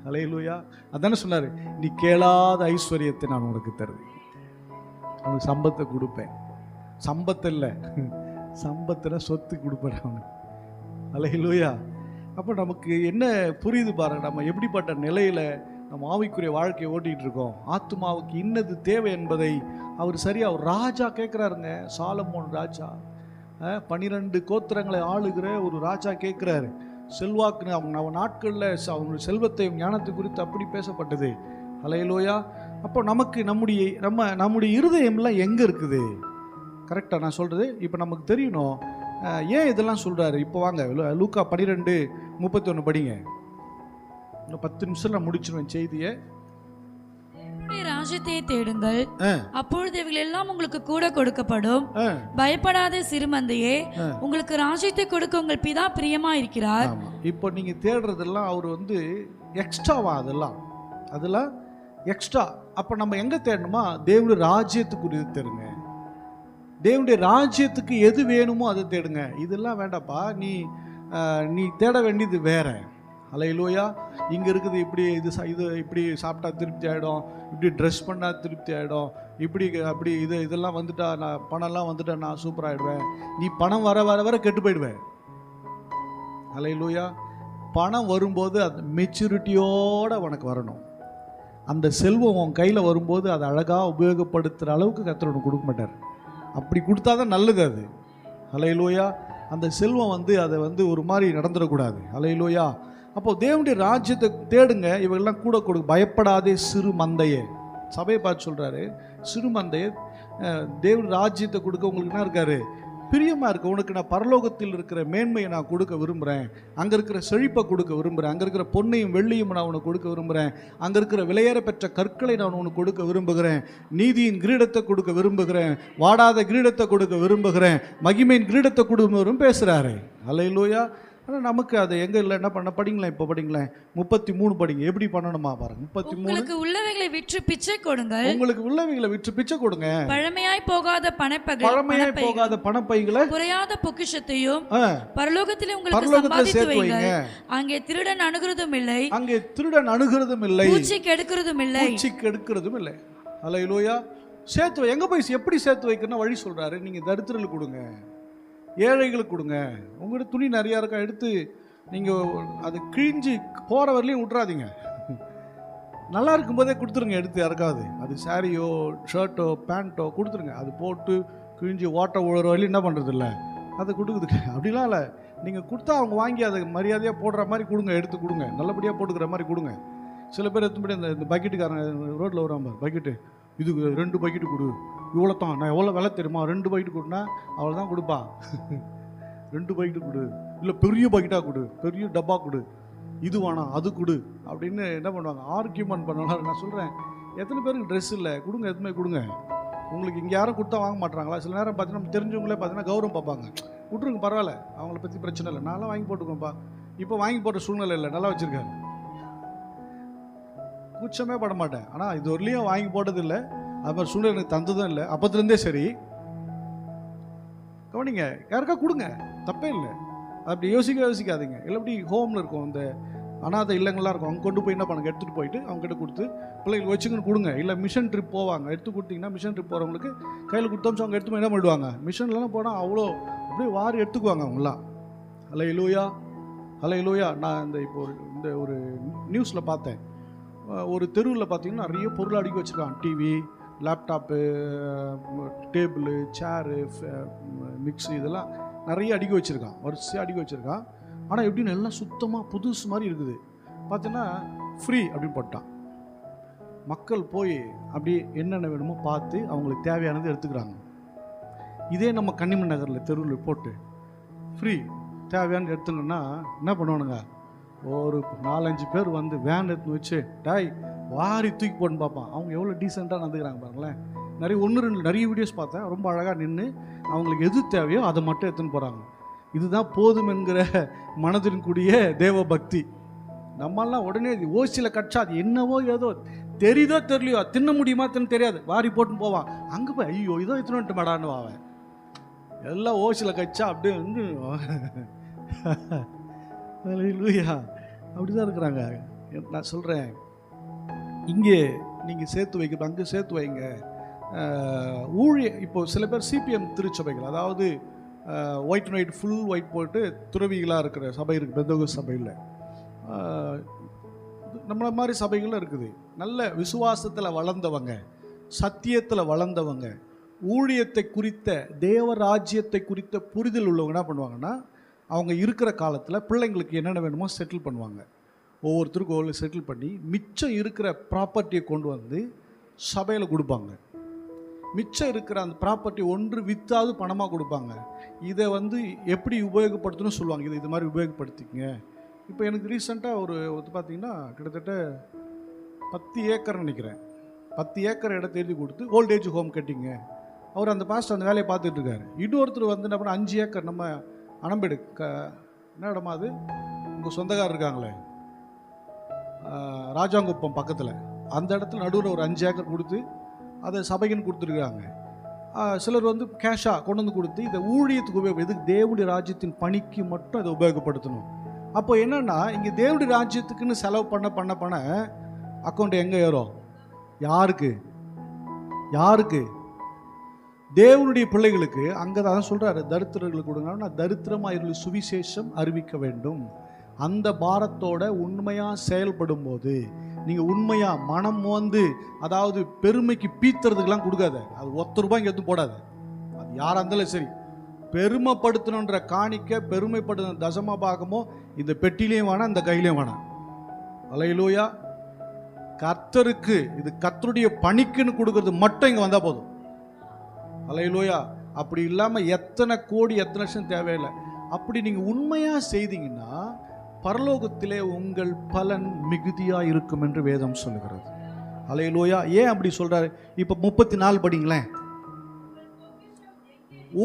அல்லேலூயா. அதானே சொன்னார், நீ கேளாத ஐஸ்வர்யத்தை நான் உனக்கு தருவேன், அவனுக்கு சம்பத்தை கொடுப்பேன். சம்பத்து இல்லை, சம்பத்தில் சொத்து கொடுப்பேன் அவனுக்கு. அல்லேலூயா. அப்போ நமக்கு என்ன புரியுது பாருங்க, நம்ம எப்படிப்பட்ட நிலையில் நம்ம ஆவிக்குரிய வாழ்க்கையை ஓட்டிகிட்டு இருக்கோம். ஆத்துமாவுக்கு இன்னது தேவை என்பதை அவர் சரியாக அவர் ராஜா கேட்குறாருங்க. சாலமோன் ராஜா 12 கோத்திரங்களை ஆளுகிற ஒரு ராஜா கேட்குறாரு. செல்வாக்கு அவங்க நாட்களில் அவங்க செல்வத்தையும் ஞானத்தை குறித்து அப்படி பேசப்பட்டது. அல்லேலூயா. அப்போ நமக்கு நம்முடைய இருதயம்லாம் எங்கே இருக்குது? கரெக்டாக நான் சொல்கிறது இப்போ நமக்கு தெரியணும். ஏன் இதெல்லாம் சொல்கிறாரு? இப்போ வாங்க லூக்கா 12:31 படிங்க. இன்னும் 10 நிமிஷம் நான் முடிச்சிருவேன் செய்தியை. ராஜ்யத்தை தேடுங்கள், அப்பொழுது இவைகள் எல்லாம் உங்களுக்கு கூட கொடுக்கப்படும். பயப்படாத சிறுமந்தையே, உங்களுக்கு ராஜ்யத்தை கொடுக்க உங்கள் பிதா பிரியமா இருக்கிறார். இப்போ நீங்க தேடுறதெல்லாம் அவர் எக்ஸ்ட்ராவா? அதெல்லாம் எக்ஸ்ட்ரா. அப்ப நம்ம எங்க தேடணுமா? தேவனுடைய ராஜ்யத்துக்கு இது தேடுங்க. தேவனுடைய ராஜ்யத்துக்கு எது வேணுமோ அதை தேடுங்க. இதெல்லாம் வேண்டாப்பா, நீ தேட வேண்டியது வேற. அல்லேலூயா. இங்கே இருக்குது இப்படி இது இப்படி சாப்பிட்டா திருப்தி ஆகிடும், இப்படி ட்ரெஸ் பண்ணால் திருப்தி ஆகிடும், இப்படி அப்படி இதெல்லாம் வந்துட்டா நான் பணம்லாம் வந்துட்டா நான் சூப்பராகிடுவேன். நீ பணம் வர வர வர கெட்டு போயிடுவேன். அல்லேலூயா. பணம் வரும்போது அது மெச்சூரிட்டியோடு உனக்கு வரணும். அந்த செல்வம் உன் கையில் வரும்போது அதை அழகாக உபயோகப்படுத்துகிற அளவுக்கு கர்த்தர் உனக்கு கொடுக்க மாட்டார். அப்படி கொடுத்தா தான் நல்லது அது. அல்லேலூயா. அந்த செல்வம் அதை ஒரு மாதிரி நடந்துடக்கூடாது. அல்லேலூயா. அப்போது தேவனுடைய ராஜ்யத்தை தேடுங்க, இவங்கெல்லாம் கூட கொடுக்க. பயப்படாதே சிறு மந்தையே, சபையை பார்த்து சொல்கிறாரு, சிறு மந்தையே தேவன் ராஜ்யத்தை கொடுக்க உங்களுக்கு என்ன இருக்காரு, பிரியமாக இருக்குது. உனக்கு நான் பரலோகத்தில் இருக்கிற மேன்மையை நான் கொடுக்க விரும்புகிறேன், அங்கே இருக்கிற செழிப்பை கொடுக்க விரும்புகிறேன், அங்கே இருக்கிற பொன்னையும் வெள்ளியும் நான் உனக்கு கொடுக்க விரும்புகிறேன், அங்கே இருக்கிற விலையேற பெற்ற கற்களை நான் உனக்கு கொடுக்க விரும்புகிறேன், நீதியின் கிரீடத்தை கொடுக்க விரும்புகிறேன், வாடாத கிரீடத்தை கொடுக்க விரும்புகிறேன், மகிமையின் கிரீடத்தை கொடுக்க பேசுகிறாரு. அல்லேலூயா. ஆனால் நமக்கு அது எங்கே இல்லை. என்ன பண்ண படிங்களேன், இப்போ படிங்களேன் 33 படிங்க. எப்படி பண்ணணுமா பாருங்க. 33. உங்களுக்கு உள்ளவைகளை விற்று பிச்சை கொடுங்கள். உங்களுக்கு உள்ளவைகளை விற்று பிச்சை கொடுங்க. பழமையாய் போகாத பணப்பைகளை குறையாத பொக்கிஷத்தையும் பரலோகத்திலே உங்களுக்கு சம்பாதித்து வைங்க. அங்கே திருடன் அணுகுறதும் இல்லை, பூச்சி கெடுக்கிறதும் இல்லை. அல்லேலூயா. சேர்த்து எங்கே போய் எப்படி சேர்த்து வைக்கணும் வழி சொல்கிறாரு. நீங்கள் தரித்திரர்களுக்கு கொடுங்க, ஏழைகளுக்கு கொடுங்க. உங்கள்கிட்ட துணி நிறையா இருக்கா, எடுத்து நீங்கள் அது கிழிஞ்சி போகிற வரலையும் விட்றாதீங்க. நல்லா இருக்கும்போதே கொடுத்துருங்க. எடுத்து யாருக்காவது அது சாரியோ ஷர்ட்டோ பேண்ட்டோ கொடுத்துருங்க. அது போட்டு கிழிஞ்சி ஓட்ட உழுற வரலையும் என்ன பண்ணுறது இல்லை, அதை கொடுக்குதுங்க. அப்படிலாம் இல்லை. நீங்கள் கொடுத்தா அவங்க வாங்கி அதை மரியாதையாக போடுற மாதிரி கொடுங்க, எடுத்து கொடுங்க, நல்லபடியாக போட்டுக்கிற மாதிரி கொடுங்க. சில பேர் எடுத்துபடி இந்த பக்கெட்டுக்காரன் ரோட்டில் வராமல் பக்கெட்டு, இது 2 பக்கெட்டு கொடு, இவ்வளோ தான், நான் எவ்வளோ விலை தெரியுமா, 2 பக்கெட்டு கொடுனா அவ்வளோ தான் கொடுப்பா. 2 பக்கெட்டு கொடு, இல்லை பெரிய பக்கெட்டாக கொடு, பெரிய டப்பா கொடு, இது வேணாம் அது கொடு அப்படின்னு என்ன பண்ணுவாங்க, ஆர்கியூமெண்ட் பண்ணுவாங்க. நான் சொல்கிறேன், எத்தனை பேருக்கு ட்ரெஸ் இல்லை, கொடுங்க, எதுவுமே கொடுங்க. உங்களுக்கு இங்கே யாரும் கொடுத்தா வாங்க மாட்டாங்களா? சில நேரம் பார்த்தீங்கன்னா நம்ம தெரிஞ்சவங்களே பார்த்தீங்கன்னா கௌரவம் பார்ப்பாங்க. விட்ருங்க, பரவாயில்ல, அவங்கள பற்றி பிரச்சனை இல்லை, நான்லாம் வாங்கி போட்டுக்கோப்பா. இப்போ வாங்கி போட்ட சூழ்நிலை இல்லை, நல்லா வச்சுருக்காரு, கூச்சமே பட மாட்டேன். ஆனால் இது வரலையும் வாங்கி போட்டதில்லை, அது மாதிரி சூழ்நிலை எனக்கு தந்ததும் இல்லை அப்பத்துலேருந்தே. சரி கவனிங்க, யாருக்கா கொடுங்க, தப்பே இல்லை. அப்படி யோசிக்காதீங்க. இல்லை அப்படி ஹோமில் இருக்கும், இந்த அனாதை இல்லங்கள்லாம் இருக்கும், அவங்க கொண்டு போய் என்ன பண்ணுங்க, எடுத்துகிட்டு போயிட்டு அவங்ககிட்ட கொடுத்து பிள்ளைங்களுக்கு வச்சுக்கன்னு கொடுங்க. இல்லை மிஷன் ட்ரிப் போவாங்க, எடுத்து கொடுத்தீங்கன்னா மிஷன் ட்ரிப் போகிறவங்களுக்கு கையில் கொடுத்தோம்ச்சு அவங்க எடுத்து என்ன பண்ணிடுவாங்க, மிஷன்லாம் போனால் அவ்வளோ அப்படியே வாரி எடுத்துக்குவாங்க அவங்களாம். அல்லேலூயா. நான் இந்த ஒரு நியூஸில் பார்த்தேன், ஒரு தெருவில் பார்த்தீங்கன்னா நிறைய பொருள் அடுக்கி வச்சுருக்காங்க. டிவி, லேப்டாப்பு, டேபிள், சேரு, மிக்ஸி, இதெல்லாம் நிறைய அடுக்கி வச்சுருக்கான், வரிசையாக அடுக்கி வச்சுருக்கான். ஆனால் எப்படின்னு எல்லாம் சுத்தமாக புதுசு மாதிரி இருக்குது. பார்த்தீங்கன்னா ஃப்ரீ அப்படின்னு போட்டான். மக்கள் போய் அப்படி என்னென்ன வேணுமோ பார்த்து அவங்களுக்கு தேவையானது எடுத்துக்கிறாங்க. இதே நம்ம கன்னிமன் நகரில் தெருவில் போட்டு ஃப்ரீ தேவையானது எடுத்துங்கன்னா என்ன பண்ணுவானுங்க, ஒரு 4-5 பேர் வந்து வேன் எடுத்து வச்சு டாய் வாரி தூக்கி போட்டுன்னு பார்ப்பான். அவங்க எவ்வளோ டீசெண்டாக நடந்துக்கிறாங்க பாருங்களேன். நிறைய வீடியோஸ் பார்த்தேன், ரொம்ப அழகாக நின்று அவங்களுக்கு எது தேவையோ அதை மட்டும் எடுத்துன்னு போகிறாங்க. இதுதான் போதும் என்கிற மனதின் கூடிய தேவ பக்தி. நம்மளாம் உடனே ஓசியில் கட்சா அது என்னவோ ஏதோ தெரியுதோ தெரியலையோ, தின்ன முடியுமா தின்னு தெரியாது, வாரி போட்டுன்னு போவான். அங்கே போய் ஐயோ இதோ எத்தனை மேடான்னு அவன் எல்லாம் ஓசியில் கட்சா அப்படியே வந்து அப்படிதான் இருக்கிறாங்க. நான் சொல்கிறேன், இங்கே நீங்கள் சேர்த்து வைக்க அங்கே சேர்த்து வைங்க. இப்போ சில பேர் சிபிஎம் திருச்சபைகள், அதாவது white and white full white போட்டு துறவிகளாக இருக்கிற சபை இருக்குது, பெந்தகோஸ்து சபையில். நம்மள மாதிரி சபைகளும் இருக்குது. நல்ல விசுவாசத்தில் வளர்ந்தவங்க, சத்தியத்தில் வளர்ந்தவங்க, ஊழியத்தை குறித்த தேவராஜ்யத்தை குறித்த புரிதல் உள்ளவங்க என்ன பண்ணுவாங்கன்னா, அவங்க இருக்கிற காலத்தில் பிள்ளைங்களுக்கு என்னென்ன வேணுமோ செட்டில் பண்ணுவாங்க. ஒவ்வொருத்தருக்கும் ஒவ்வொரு செட்டில் பண்ணி மிச்சம் இருக்கிற ப்ராப்பர்ட்டியை கொண்டு வந்து சபையில் கொடுப்பாங்க. மிச்சம் இருக்கிற அந்த ப்ராப்பர்ட்டி ஒன்று விற்றாவது பணமாக கொடுப்பாங்க. இதை வந்து எப்படி உபயோகப்படுத்தணும்னு சொல்லுவாங்க, இது மாதிரி உபயோகப்படுத்திக்கங்க. இப்போ எனக்கு ரீசெண்டாக ஒரு பார்த்திங்கன்னா கிட்டத்தட்ட 10 ஏக்கர் நினைக்கிறேன், 10 ஏக்கர் இடத்த எழுதி கொடுத்து ஓல்டேஜ் ஹோம் கட்டிங்க. அவர் அந்த பாஸ்டர் அந்த வேலையை பார்த்துட்டு இருக்காரு. இன்னொருத்தர் வந்து என்ன பண்ண 5 ஏக்கர் நம்ம அனம்பேடு என்ன இடமா அது, உங்கள் சொந்தக்காரர் இருக்காங்களே ராஜாங்குப்பம் பக்கத்தில், அந்த இடத்துல நடுவில் ஒரு 5 ஏக்கர் கொடுத்து அதை சபைக்குன்னு கொடுத்துருக்காங்க. சிலர் வந்து கேஷாக கொண்டு வந்து கொடுத்து இதை ஊழியத்துக்கு எதுக்கு தேவனுடைய ராஜ்யத்தின் பணிக்கு மட்டும் அதை உபயோகப்படுத்தணும். அப்போ என்னன்னா, இங்கே தேவனுடைய ராஜ்யத்துக்குன்னு செலவு பண்ண அக்கௌண்ட் எங்கே ஏறும்? யாருக்கு? யாருக்கு? தேவனுடைய பிள்ளைகளுக்கு. அங்கே தான் சொல்கிறாரு, தரித்திரர்களுக்கு கொடுங்க. நான் தரித்திரமாயிருந்து சுவிசேஷம் அறிவிக்க வேண்டும். அந்த பாரத்தோட உண்மையாக செயல்படும் போது, நீங்கள் உண்மையாக மனம் வந்து, அதாவது பெருமைக்கு பீத்துறதுக்கெல்லாம் கொடுக்காத. அது ₹1 இங்கே எதுவும் போடாது. அது யாராக இருந்தாலும் சரி, பெருமைப்படுத்தணுன்ற காணிக்க, பெருமைப்படுத்த தசம பாகமோ இந்த பெட்டிலையும் வேணாம், இந்த கையிலையும் வேணாம். அல்லேலூயா. கர்த்தருக்கு, இது கர்த்தருடைய பணிக்குன்னு கொடுக்கறது மட்டும் இங்கே வந்தால் போதும். அல்லேலூயா. அப்படி இல்லாமல் எத்தனை கோடி எத்தனை லட்சம் தேவையில்லை. அப்படி நீங்கள் உண்மையாக செய்தீங்கன்னா பரலோகத்திலே உங்கள் பலன் மிகுதியாக இருக்கும் என்று வேதம் சொல்லுகிறது. அல்லேலூயா. ஏன் அப்படி சொல்றாரு? இப்போ 34 படிங்களேன்.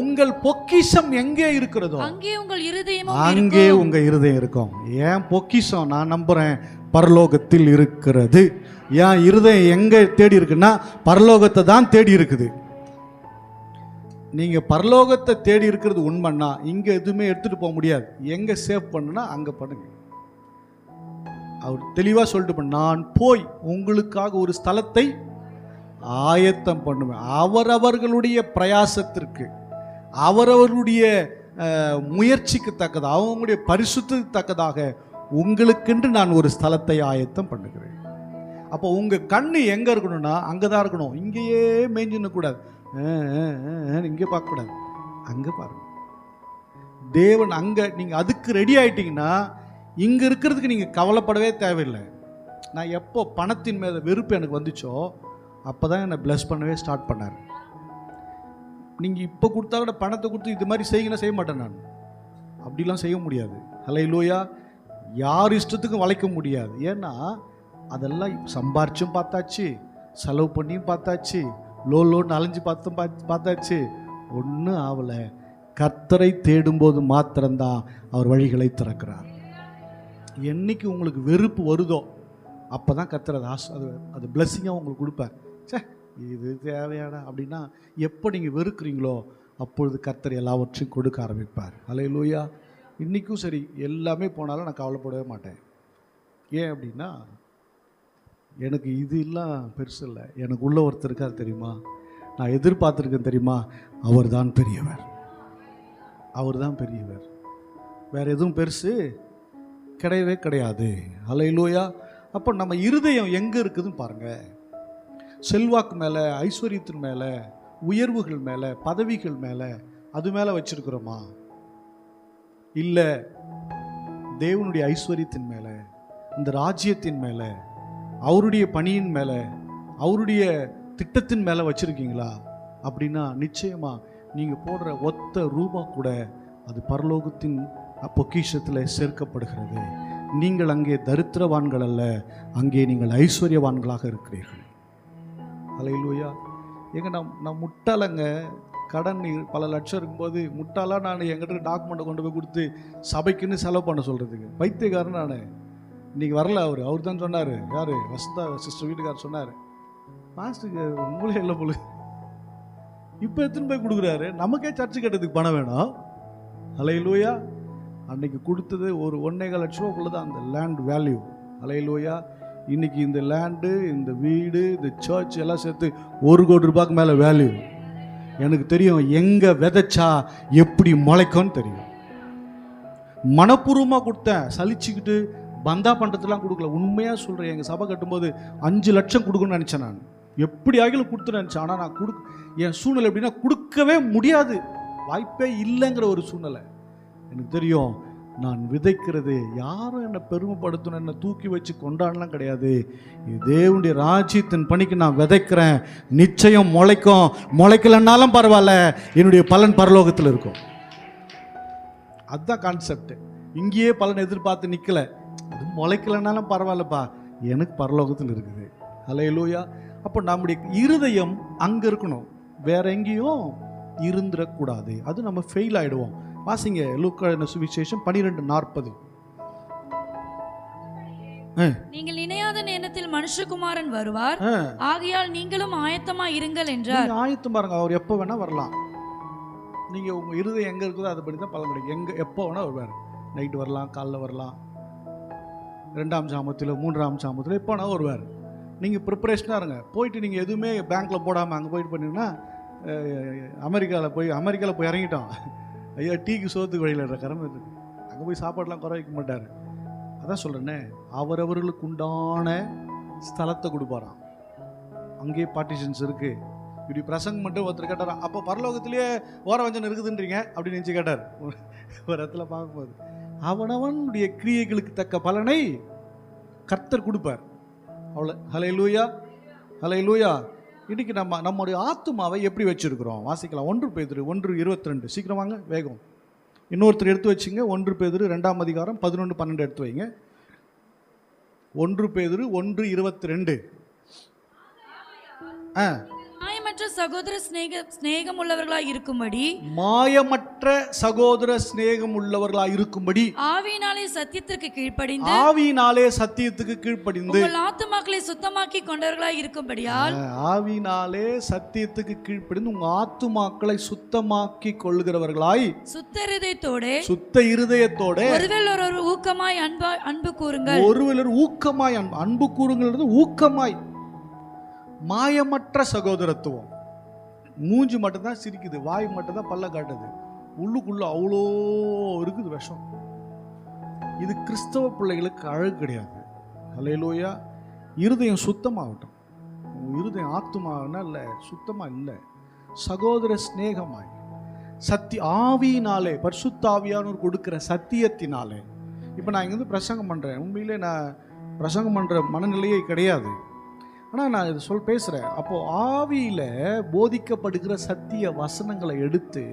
உங்கள் பொக்கிஷம் எங்கே இருக்கிறதோ அங்கே உங்கள் இருதயம் உங்க இருதயம் இருக்கும். ஏன் பொக்கிஷம்? நான் நம்புறேன் பரலோகத்தில் இருக்கிறது. ஏன் இருதயம் எங்க தேடி இருக்குன்னா பரலோகத்தை தான் தேடி இருக்குது. நீங்க பரலோகத்தை தேடி இருக்கிறது உண்மைன்னா இங்க எதுவுமே எடுத்துட்டு போக முடியாது. எங்க சேவ் பண்ணுனா அங்க பண்ணுங்க. அவர் தெளிவா சொல்லிட்டு, நான் போய் உங்களுக்காக ஒரு ஸ்தலத்தை ஆயத்தம் பண்ணுவேன். அவரவர்களுடைய பிரயாசத்திற்கு, அவரவர்களுடைய முயற்சிக்கு தக்கதாக, அவங்களுடைய பரிசுத்தத்துக்கு தக்கதாக உங்களுக்கென்று நான் ஒரு ஸ்தலத்தை ஆயத்தம் பண்ணுகிறேன். அப்போ உங்கள் கண்ணு எங்கே இருக்கணும்னா அங்கே தான் இருக்கணும். இங்கேயே மேய்ஞ்சின்னு கூடாது, இங்கே பார்க்கக்கூடாது, அங்கே பாருங்க. தேவன் அங்கே, நீங்கள் அதுக்கு ரெடி ஆகிட்டீங்கன்னா இங்கே இருக்கிறதுக்கு நீங்கள் கவலைப்படவே தேவையில்லை. நான் எப்போ பணத்தின் மேலே வெறுப்பு எனக்கு வந்துச்சோ அப்போ தான் என்னை பிளஸ் பண்ணவே ஸ்டார்ட் பண்ணார். நீங்கள் இப்போ கொடுத்தா கூட பணத்தை கொடுத்து இது மாதிரி செய்யுங்கன்னா செய்ய மாட்டேன். நான் அப்படிலாம் செய்ய முடியாது. அல்லேலூயா. யார் இஷ்டத்துக்கும் வளைக்க முடியாது. ஏன்னா அதெல்லாம் சம்பாரிச்சும் பார்த்தாச்சு, செலவு பண்ணியும் பார்த்தாச்சு, லோன்னு அலைஞ்சு பார்த்தாச்சு, ஒன்றும் ஆகலை. கர்த்தரை தேடும்போது மாத்திரம்தான் அவர் வழிகளை திறக்கிறார். என்னைக்கு உங்களுக்கு வெறுப்பு வருதோ அப்போ தான் கர்த்தர் அது பிளஸ்ஸிங்காக உங்களுக்கு கொடுப்பார். சே இது தேவையாடா அப்படின்னா எப்போ நீங்கள் வெறுக்கிறீங்களோ அப்பொழுது கர்த்தர் எல்லாவற்றையும் கொடுக்க ஆரம்பிப்பார். அல்லேலூயா. இன்றைக்கும் சரி, எல்லாமே போனாலும் நான் கவலைப்படவே மாட்டேன். ஏன் அப்படின்னா எனக்கு இது எல்லாம் பெருசு இல்லை. எனக்கு உள்ள ஒருத்தர் இருக்கார் தெரியுமா, நான் எதிர்பார்த்துருக்கேன் தெரியுமா, அவர் தான் பெரியவர். அவர் தான் பெரியவர். வேறு எதுவும் பெருசு கிடையவே கிடையாது. அல்லேலூயா. அப்போ நம்ம இருதயம் எங்கே இருக்குதுன்னு பாருங்கள். செல்வாக்கு மேலே, ஐஸ்வர்யத்தின் மேலே, உயர்வுகள் மேலே, பதவிகள் மேலே, அது மேலே வச்சிருக்கிறோமா? இல்லை, தேவனுடைய ஐஸ்வர்யத்தின் மேலே, இந்த ராஜ்யத்தின் மேலே, அவருடைய பணியின் மேலே, அவருடைய திட்டத்தின் மேலே வச்சிருக்கீங்களா? அப்படின்னா நிச்சயமா நீங்கள் போடுற ஒத்த ரூபா கூட அது பரலோகத்தின் பொக்கிஷத்தில் சேர்க்கப்படுகிறது. நீங்கள் அங்கே தரித்திரவான்கள் அல்ல, அங்கே நீங்கள் ஐஸ்வர்யவான்களாக இருக்கிறீர்கள். அல்லேலூயா. எங்க நான் முட்டாளங்க. கடன் பல லட்சம் இருக்கும்போது முட்டாளா நான் எங்கிட்ட டாக்குமெண்ட்டை கொண்டு போய் கொடுத்து சபைக்குன்னு செலவு பண்ண சொல்கிறதுக்கு பைத்தியக்காரன் நான். இன்றைக்கி வரல அவர் தான் சொன்னார். யார்? வசந்தா சிஸ்டர் வீட்டுக்காரர் சொன்னார், மாஸ்டருக்கு உங்களே இல்லை போல, இப்போ எத்தனை போய் கொடுக்குறாரு, நமக்கே சர்ச்சு கட்டுறதுக்கு பணம் வேணும். அல்லேலூயா. அன்னைக்கு கொடுத்தது ஒரு 1.25 லட்சம் தான் அந்த லேண்ட் வேல்யூ. அல்லேலூயா. இன்னைக்கு இந்த லேண்டு, இந்த வீடு, இந்த சர்ச் எல்லாம் சேர்த்து ₹1 கோடி மேலே வேல்யூ. எனக்கு தெரியும் எங்கே விதைச்சா எப்படி முளைக்கும்னு தெரியும். மனப்பூர்வமாக கொடுத்தேன், சலிச்சுக்கிட்டு பந்தா பண்ணுறதுலாம் கொடுக்கல. உண்மையாக சொல்கிறேன், எங்கள் சபை கட்டும்போது 5 லட்சம் கொடுக்கணும்னு நினச்சேன். நான் எப்படி ஆகிலும் கொடுத்து நினச்சேன். ஆனால் நான் என் சூழ்நிலை எப்படின்னா கொடுக்கவே முடியாது, வாய்ப்பே இல்லைங்கிற ஒரு சூழ்நிலை. எனக்கு தெரியும் நான் விதைக்கிறது யாரும் என்னை பெருமைப்படுத்தணும், என்னை தூக்கி வச்சு கொண்டாடலாம் கிடையாது. இது தேவனுடைய ராஜ்யத்தின் பணிக்கு நான் விதைக்கிறேன். நிச்சயம் முளைக்கும். முளைக்கலன்னாலும் பரவாயில்ல, என்னுடைய பலன் பரலோகத்தில் இருக்கும். அதுதான் கான்செப்ட். இங்கேயே பலன் எதிர்பார்த்து நிற்கலை. அது முளைக்கலன்னாலும் பரவாயில்லப்பா, எனக்கு பரலோகத்தில் இருக்குது. அல்லேலூயா. அப்போ நம்முடைய இருதயம் அங்கே இருக்கணும், வேற எங்கேயும் இருந்துடக்கூடாது. அது நம்ம ஃபெயில் ஆகிடுவோம். வாசிங்க லூக்கா சுவிசேஷம் 12:40. நீங்கள் நினையாத நேரத்தில் மனுஷகுமாரன் வருவார், ஆகையால் நீங்களும் ஆயத்தமா இருங்கள் என்றார். ஆயத்தம் பாருங்க, அவர் எப்போ வேணா வரலாம். நீங்க உங்க இருதயம் எங்க இருக்குதோ அதை படி தான் பலன் கிடைக்கும். எப்போ வேணா வருவார். நைட்டு வரலாம், காலைல வரலாம், 2ஆம் ஜாமத்தில், 3ஆம் ஜாமத்தில் எப்போனா வருவார். நீங்கள் ப்ரிப்பரேஷனாக இருங்க. போயிட்டு நீங்கள் எதுவுமே பேங்க்கில் போடாமல் அங்கே போயிட்டு பண்ணிங்கன்னா, அமெரிக்காவில் போய் இறங்கிட்டோம், ஐயா டீக்கு சோத்துக்கு வழியில் இருக்கிற அங்கே போய் சாப்பாடெலாம் குறை வைக்க மாட்டார். அதான் சொல்கிறேன்னே, அவரவர்களுக்கு உண்டான ஸ்தலத்தை கொடுப்பாராம். அங்கேயே பார்ட்டிஷன்ஸ் இருக்குது. இப்படி பிரசங்கம் மட்டும் ஒருத்தர் கேட்டாரா, அப்போ பரலோகத்திலேயே ஓரவஞ்சனம் இருக்குதுன்றீங்க அப்படின்னு நினச்சி கேட்டார். ஒரு இடத்துல பார்க்கும்போது அவனவனுடைய கிரியைகளுக்கு தக்க பலனை கர்த்தர் கொடுப்பார். அவ்வளோ. ஹல்லேலூயா, ஹல்லேலூயா. இன்னைக்கு நம்முடைய ஆத்துமாவை எப்படி வச்சிருக்கிறோம் வாசிக்கலாம். 1 பேதுரு 1:22. சீக்கிரம் வாங்க, வேகம். இன்னொருத்தர் எடுத்து வச்சுங்க. 1 பேதுரு 2ஆம் அதிகாரம் 11-12 எடுத்து வைங்க. 1 பேதுரு 1:22. மாயமற்ற சகோதர சிநேகம் உள்ளவர்களாய் இருக்கும்படி, மாயமற்ற சகோதர சிநேகம் உள்ளவர்களாய் இருக்கும்படி ஆவியினாலே சத்தியத்திற்கு கீழ்ப்படிந்து, ஆவியினாலே சத்தியத்துக்கு கீழ்ப்படிந்து, உங்கள் ஆத்துமாக்களை சுத்தமாக்கி கொண்டவர்களாய் இருக்கும்படியால், ஆவியினாலே சத்தியத்துக்கு கீழ்ப்படிந்து உங்க ஆத்துமாக்களை சுத்தமாக்கி கொள்ளுகிறவர்களாய் சுத்த இருதயத்தோட ஒருவர் ஊக்கமாய் அன்பு கூறுங்கள். ஒருவர் ஊக்கமாய் அன்பு கூறுங்கள். ஊக்கமாய், மாயமற்ற சகோதரத்துவம். மூஞ்சி மட்டும்தான் சிரிக்குது, வாய் மட்டும்தான் பல்ல காட்டுது, உள்ளுக்குள்ள அவ்வளோ இருக்குது விஷம். இது கிறிஸ்தவ பிள்ளைகளுக்கு அழகு கிடையாது. ஹல்லேலூயா. இருதயம் சுத்தமாகட்டும். இருதயம் ஆத்துமானா இல்லை, சுத்தமாக இல்லை, சகோதர சிநேகமாய் ஆவியினாலே, பரிசுத்த ஆவியானவர் கொடுக்கிற சத்தியத்தினாலே. இப்போ நான் இங்கேருந்து பிரசங்கம் பண்ணுறேன். உண்மையிலே நான் பிரசங்கம் பண்ணுற மனநிலையே கிடையாது. ஆனால் நான் இது பேசுகிறேன். அப்போது ஆவியில் போதிக்கப்படுகிற சத்திய வசனங்களை எடுத்து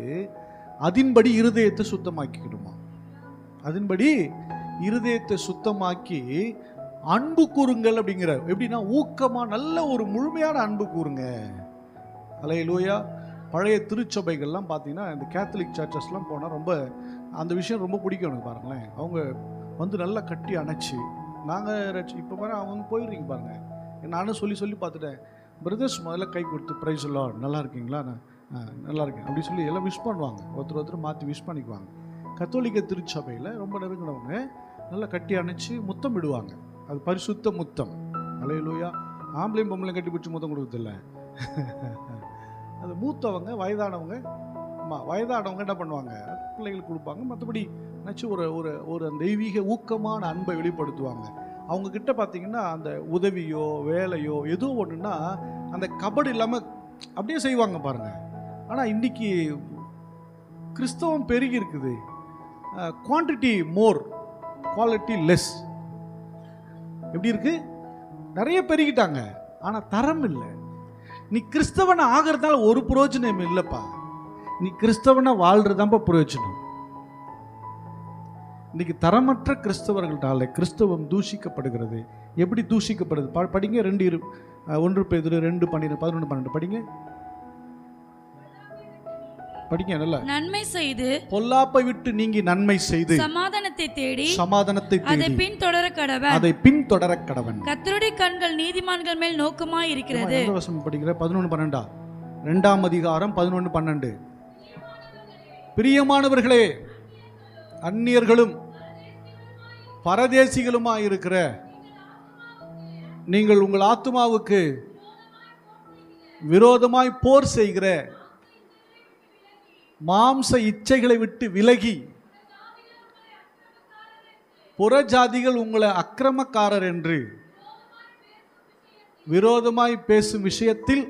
அதன்படி இருதயத்தை சுத்தமாக்கிக்கிடுமா. அதன்படி இருதயத்தை சுத்தமாக்கி அன்பு கூறுங்கள் அப்படிங்கிற. எப்படின்னா ஊக்கமாக நல்ல ஒரு முழுமையான அன்பு கூறுங்க. ஹல்லேலூயா. பழைய திருச்சபைகள்லாம் பார்த்தீங்கன்னா, இந்த கேத்தலிக் சர்ச்சஸ்லாம் போனால் ரொம்ப அந்த விஷயம் ரொம்ப பிடிக்கும் எனக்கு. பாருங்களேன், அவங்க வந்து நல்லா கட்டி அணைச்சி, நாங்கள் இப்போ பாருங்க, அவங்க போயிடுறீங்க பாருங்கள். நானும் சொல்லி பார்த்துட்டேன். பிரதர்ஸ் முதல்ல கை கொடுத்து பிரைஸ் எல்லாம் நல்லா இருக்கீங்களா, நான் நல்லா இருக்கேன் அப்படி சொல்லி எல்லாம் விஷ் பண்ணுவாங்க. ஒருத்தர் மாற்றி விஷ் பண்ணிக்குவாங்க. கத்தோலிக்க திருச்சபையில் ரொம்ப நெருங்கினவங்க நல்லா கட்டி அணைச்சி முத்தம் விடுவாங்க. அது பரிசுத்த முத்தம். ஹல்லேலூயா. ஆம்பளையும் பொம்பளையும் கட்டி பிடிச்சி முத்தம் கொடுக்குறதில்ல. அது மூத்தவங்க, வயதானவங்க என்ன பண்ணுவாங்க, பிள்ளைகளுக்கு கொடுப்பாங்க. மற்றபடி நினச்சி ஒரு தெய்வீக ஊக்கமான அன்பை வெளிப்படுத்துவாங்க. அவங்கக்கிட்ட பார்த்தீங்கன்னா அந்த உதவியோ வேலையோ ஏதோ ஒன்றுன்னா அந்த கபடு இல்லாமல் அப்படியே செய்வாங்க பாருங்கள். ஆனால் இன்றைக்கி கிறிஸ்தவம் பெருகி இருக்குது. குவான்டிட்டி மோர், குவாலிட்டி லெஸ். எப்படி இருக்கு? நிறைய பெருகிட்டாங்க, ஆனால் தரம் இல்லை. நீ கிறிஸ்தவனை ஆகிறதால ஒரு பிரயோஜனம் இல்லைப்பா. நீ கிறிஸ்தவனை வாழ்றதாப்பா பிரயோஜனம். இன்னைக்கு தரமற்ற கிறிஸ்தவர்களால கிறிஸ்தவம் தூஷிக்கப்படுகிறது. எப்படி தூஷிக்கப்படுது படிங்க. 1 பேதுரு 2:11-12 படிங்க. நல்லா. நன்மை செய்து பொல்லாப்பை விட்டு நீங்கி நன்மை செய்து சமாதானத்தை தேடி அதை பின்தொடர கடவன். கர்த்தருடைய கண்கள் நீதிமான்கள் மேல் நோக்கமாய் இருக்கிறது. வசனம் படிக்கிற 11-12 2ஆம் அதிகாரம் 11-12. பிரியமானவர்களே, அந்நியர்களும் பரதேசிகளுமாயிருக்கிற நீங்கள் உங்கள் ஆத்துமாவுக்கு விரோதமாய் போர் செய்கிற மாம்ச இச்சைகளை விட்டு விலகி, புறஜாதிகள் உங்களை அக்கிரமக்காரர் என்று விரோதமாய் பேசும் விஷயத்தில்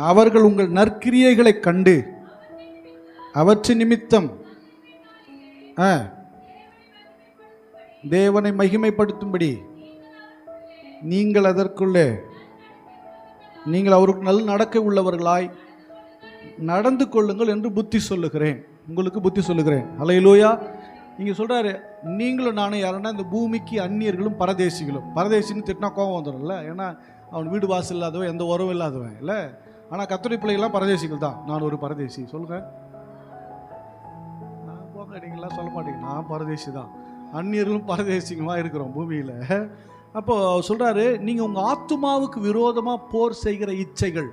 அவர்கள் உங்கள் நற்கிரியைகளை கண்டு அவற்றின் நிமித்தம் தேவனை மகிமைப்படுத்தும்படி நீங்கள் அவருக்கு நல்ல நடக்க உள்ளவர்களாய் நடந்து கொள்ளுங்கள் என்று புத்தி சொல்லுகிறேன், உங்களுக்கு புத்தி சொல்லுகிறேன். ஹல்லேலூயா. இங்கே சொல்கிறாரு, நீங்களும் நானும் யாருன்னா இந்த பூமிக்கு அந்நியர்களும் பரதேசிகளும். பரதேசின்னு திட்டினா கோபம் வந்துடும்ல, ஏன்னா அவன் வீடு வாசல் இல்லாதவன், எந்த உறவும் இல்லாதவன் இல்லை. ஆனால் கத்தோலிக்க பிள்ளைகள்லாம் பரதேசிகள் தான். நான் ஒரு பரதேசி. சொல்லுங்கள். போங்க, நீங்களாம் சொல்ல மாட்டீங்க. நான் பரதேசி தான். அந்நியர்களும் பரதேசிகமாக இருக்கிறோம் பூமியில். அப்போது சொல்கிறாரு, நீங்கள் உங்கள் ஆத்துமாவுக்கு விரோதமாக போர் செய்கிற இச்சைகள்.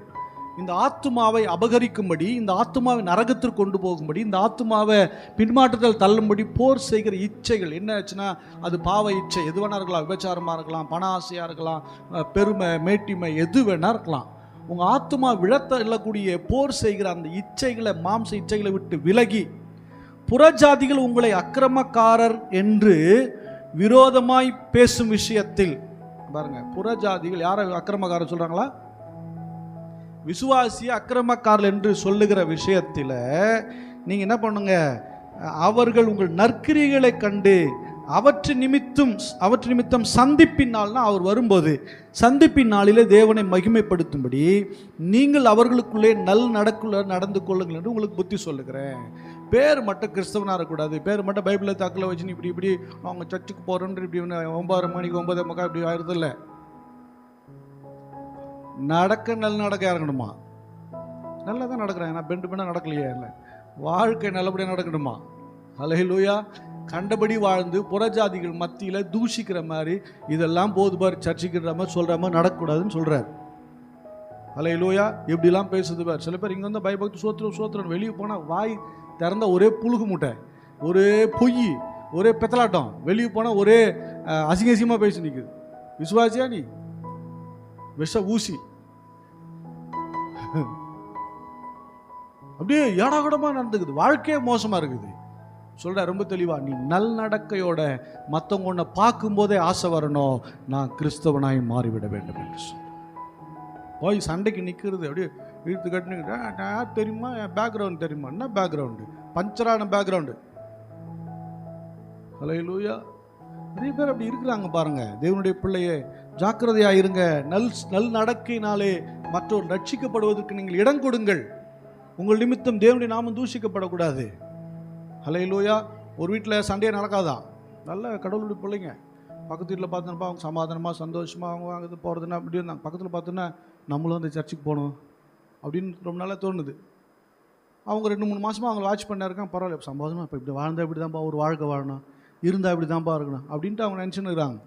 இந்த ஆத்துமாவை அபகரிக்கும்படி, இந்த ஆத்துமாவை நரகத்திற்கு கொண்டு போகும்படி, இந்த ஆத்துமாவை பின்மாற்றத்தில் தள்ளும்படி போர் செய்கிற இச்சைகள் என்ன ஆச்சுன்னா, அது பாவ இச்சை எது வேணா இருக்கலாம், விபச்சாரமாக இருக்கலாம், பண ஆசையாக இருக்கலாம், பெருமை மேட்டிமை எது வேணா இருக்கலாம். உங்கள் ஆத்துமா விழத்தள்ளக்கூடிய போர் செய்கிற அந்த இச்சைகளை, மாம்ச இச்சைகளை விட்டு விலகி, புறஜாதிகள் உங்களை அக்கிரமக்காரர் என்று விரோதமாய் பேசும் விஷயத்தில், பாருங்க, புறஜாதிகள் யாரை அக்கிரமக்காரர் சொல்றாங்களா? விசுவாசிய அக்கிரமக்காரர் என்று சொல்லுகிற விஷயத்தில் நீங்கள் என்ன பண்ணுங்க, அவர்கள் உங்கள் நற்கிரிகளை கண்டு அவற்று நிமித்தம் சந்திப்பின் நாள்னா அவர் வரும்போது சந்திப்பின் நாளிலே தேவனை மகிமைப்படுத்தும்படி நீங்கள் அவர்களுக்குள்ளே நடந்து கொள்ளுங்கள் என்று உங்களுக்கு புத்தி சொல்லுகிறேன். பேர் மட்டும் கிறிஸ்தவனாக இருக்கக்கூடாது, பேர் மட்டும் பைபிளை தாக்கில் வச்சுன்னு இப்படி அவங்க சர்ச்சுக்கு போகிறோன்னு இப்படி 9:30 மணிக்கு 9:30 இப்படி ஆயிடுது இல்லை. நடக்க இறங்கணுமா? நல்லா தான் நடக்கிறேன், நான் பெண்டு பெண்ணாக நடக்கலையே, இல்லை வாழ்க்கை நல்லபடியாக நடக்கணுமா? ஹல்லேலூயா. கண்டபடி வாழ்ந்து புறஜாதிகள் மத்தியில் தூஷிக்கிற மாதிரி இதெல்லாம் போது பார், சர்ச்சைக்கிற மாதிரி சொல்கிற மாதிரி நடக்கக்கூடாதுன்னு சொல்கிறார். ஹல்லேலூயா. எப்படிலாம் பேசுது பார். சில பேர் இங்கே வந்து பயபக்தி சோத்திரம் வெளியே போனால் வாய் திறந்த ஒரே புழுகு மூட்டை, ஒரே பொய், ஒரே பெத்தலாட்டம். வெளியே போனால் ஒரே அசிங்கசியமாக பேசி நிற்குது. விசுவாசியா நீ? விஷ ஊசி அப்படியே ஏடாகூடமாக நடந்துக்குது, வாழ்க்கையே மோசமாக இருக்குது. சொல்ற ரொம்ப தெளிவா, நீ நல்நடக்கையோட மற்றவங்க ஒன்றை பார்க்கும்போதே ஆசை வரணும், நான் கிறிஸ்தவனாய் மாறிவிட வேண்டும் என்று சொல்ல. போய் சண்டைக்கு நிற்கிறது அப்படியே இழுத்து கட்டினுக்கிட்ட, யார் தெரியுமா, என் பேக்ரவுண்ட் தெரியுமா? என்ன பேக்ரவுண்டு? பஞ்சரான பேக்ரவுண்டு. ஹல்லேலூயா. நிறைய பேர் அப்படி இருக்கிறாங்க பாருங்க. தேவனுடைய பிள்ளையே, ஜாக்கிரதையாக இருங்க. நல் நடக்கையினாலே மற்றொரு ரட்சிக்கப்படுவதற்கு நீங்கள் இடம் கொடுங்கள். உங்கள் நிமித்தம் தேவனுடைய நாமம் தூஷிக்கப்படக்கூடாது. ஹல்லேலூயா. ஒரு வீட்டில் சண்டையே நடக்காதா? நல்ல கடவுளுடைய பிள்ளைங்க. பக்கத்து வீட்டில் பார்த்தோன்னா அவங்க சமாதானமாக சந்தோஷமாக அவங்க வாங்குறது போகிறதுனா அப்படி இருந்தாங்க. பக்கத்தில் பார்த்தோன்னா நம்மளும் அந்த சர்ச்சுக்கு போகணும் அப்படின்னு ரொம்ப நாளாக தோணுது. அவங்க 2-3 மாதமாக அவங்க வாட்ச் பண்ண இருக்காங்க. பரவாயில்ல, சம்பாதமாக இப்போ இப்படி வாழ்ந்தால் இப்படி தான்ப்பா ஒரு வாழ்க்கை வாழணும், இருந்தால் இப்படி தான்ப்பா இருக்கணும் அப்படின்ட்டு அவங்க நினச்சின்னு இருக்கிறாங்க.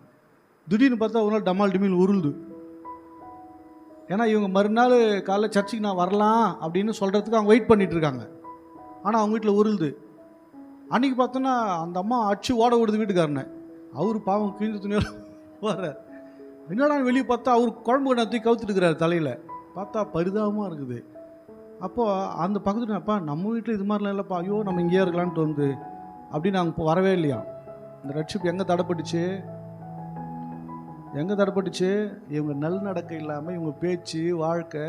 திடீர்னு பார்த்தா ஒரு நாள் டமால் டிமில் உருளுது. ஏன்னா இவங்க மறுநாள் காலைல சர்ச்சுக்கு நான் வரலாம் அப்படின்னு சொல்கிறதுக்கு அவங்க வெயிட் பண்ணிகிட்டு இருக்காங்க. ஆனால் அவங்க வீட்டில் உருளுது. அன்றைக்கி பார்த்தோன்னா அந்த அம்மா அடிச்சு ஓட விடுது வீட்டுக்காரனை. அவர் பாவம் கிழிஞ்ச துணியோட வர்றார். என்னடா வெளியே பார்த்தா அவர் குழம்பு கண்ணாத்தி கவுத்துட்டுக்கிறார் தலையில். பார்த்தா பரிதாபமாக இருக்குது. அப்போது அந்த பக்கத்துல, அப்பா நம்ம வீட்டில் இது மாதிரிலாம் இல்லைப்பா, ஐயோ நம்ம இங்கேயே இருக்கலான்னு தோணுது அப்படின்னு அவங்க இப்போ வரவே இல்லையா. இந்த ரட்சிப்பு எங்கே தடைப்பட்டுச்சு? இவங்க நல்நடக்கை இல்லாமல், இவங்க பேச்சு வாழ்க்கை.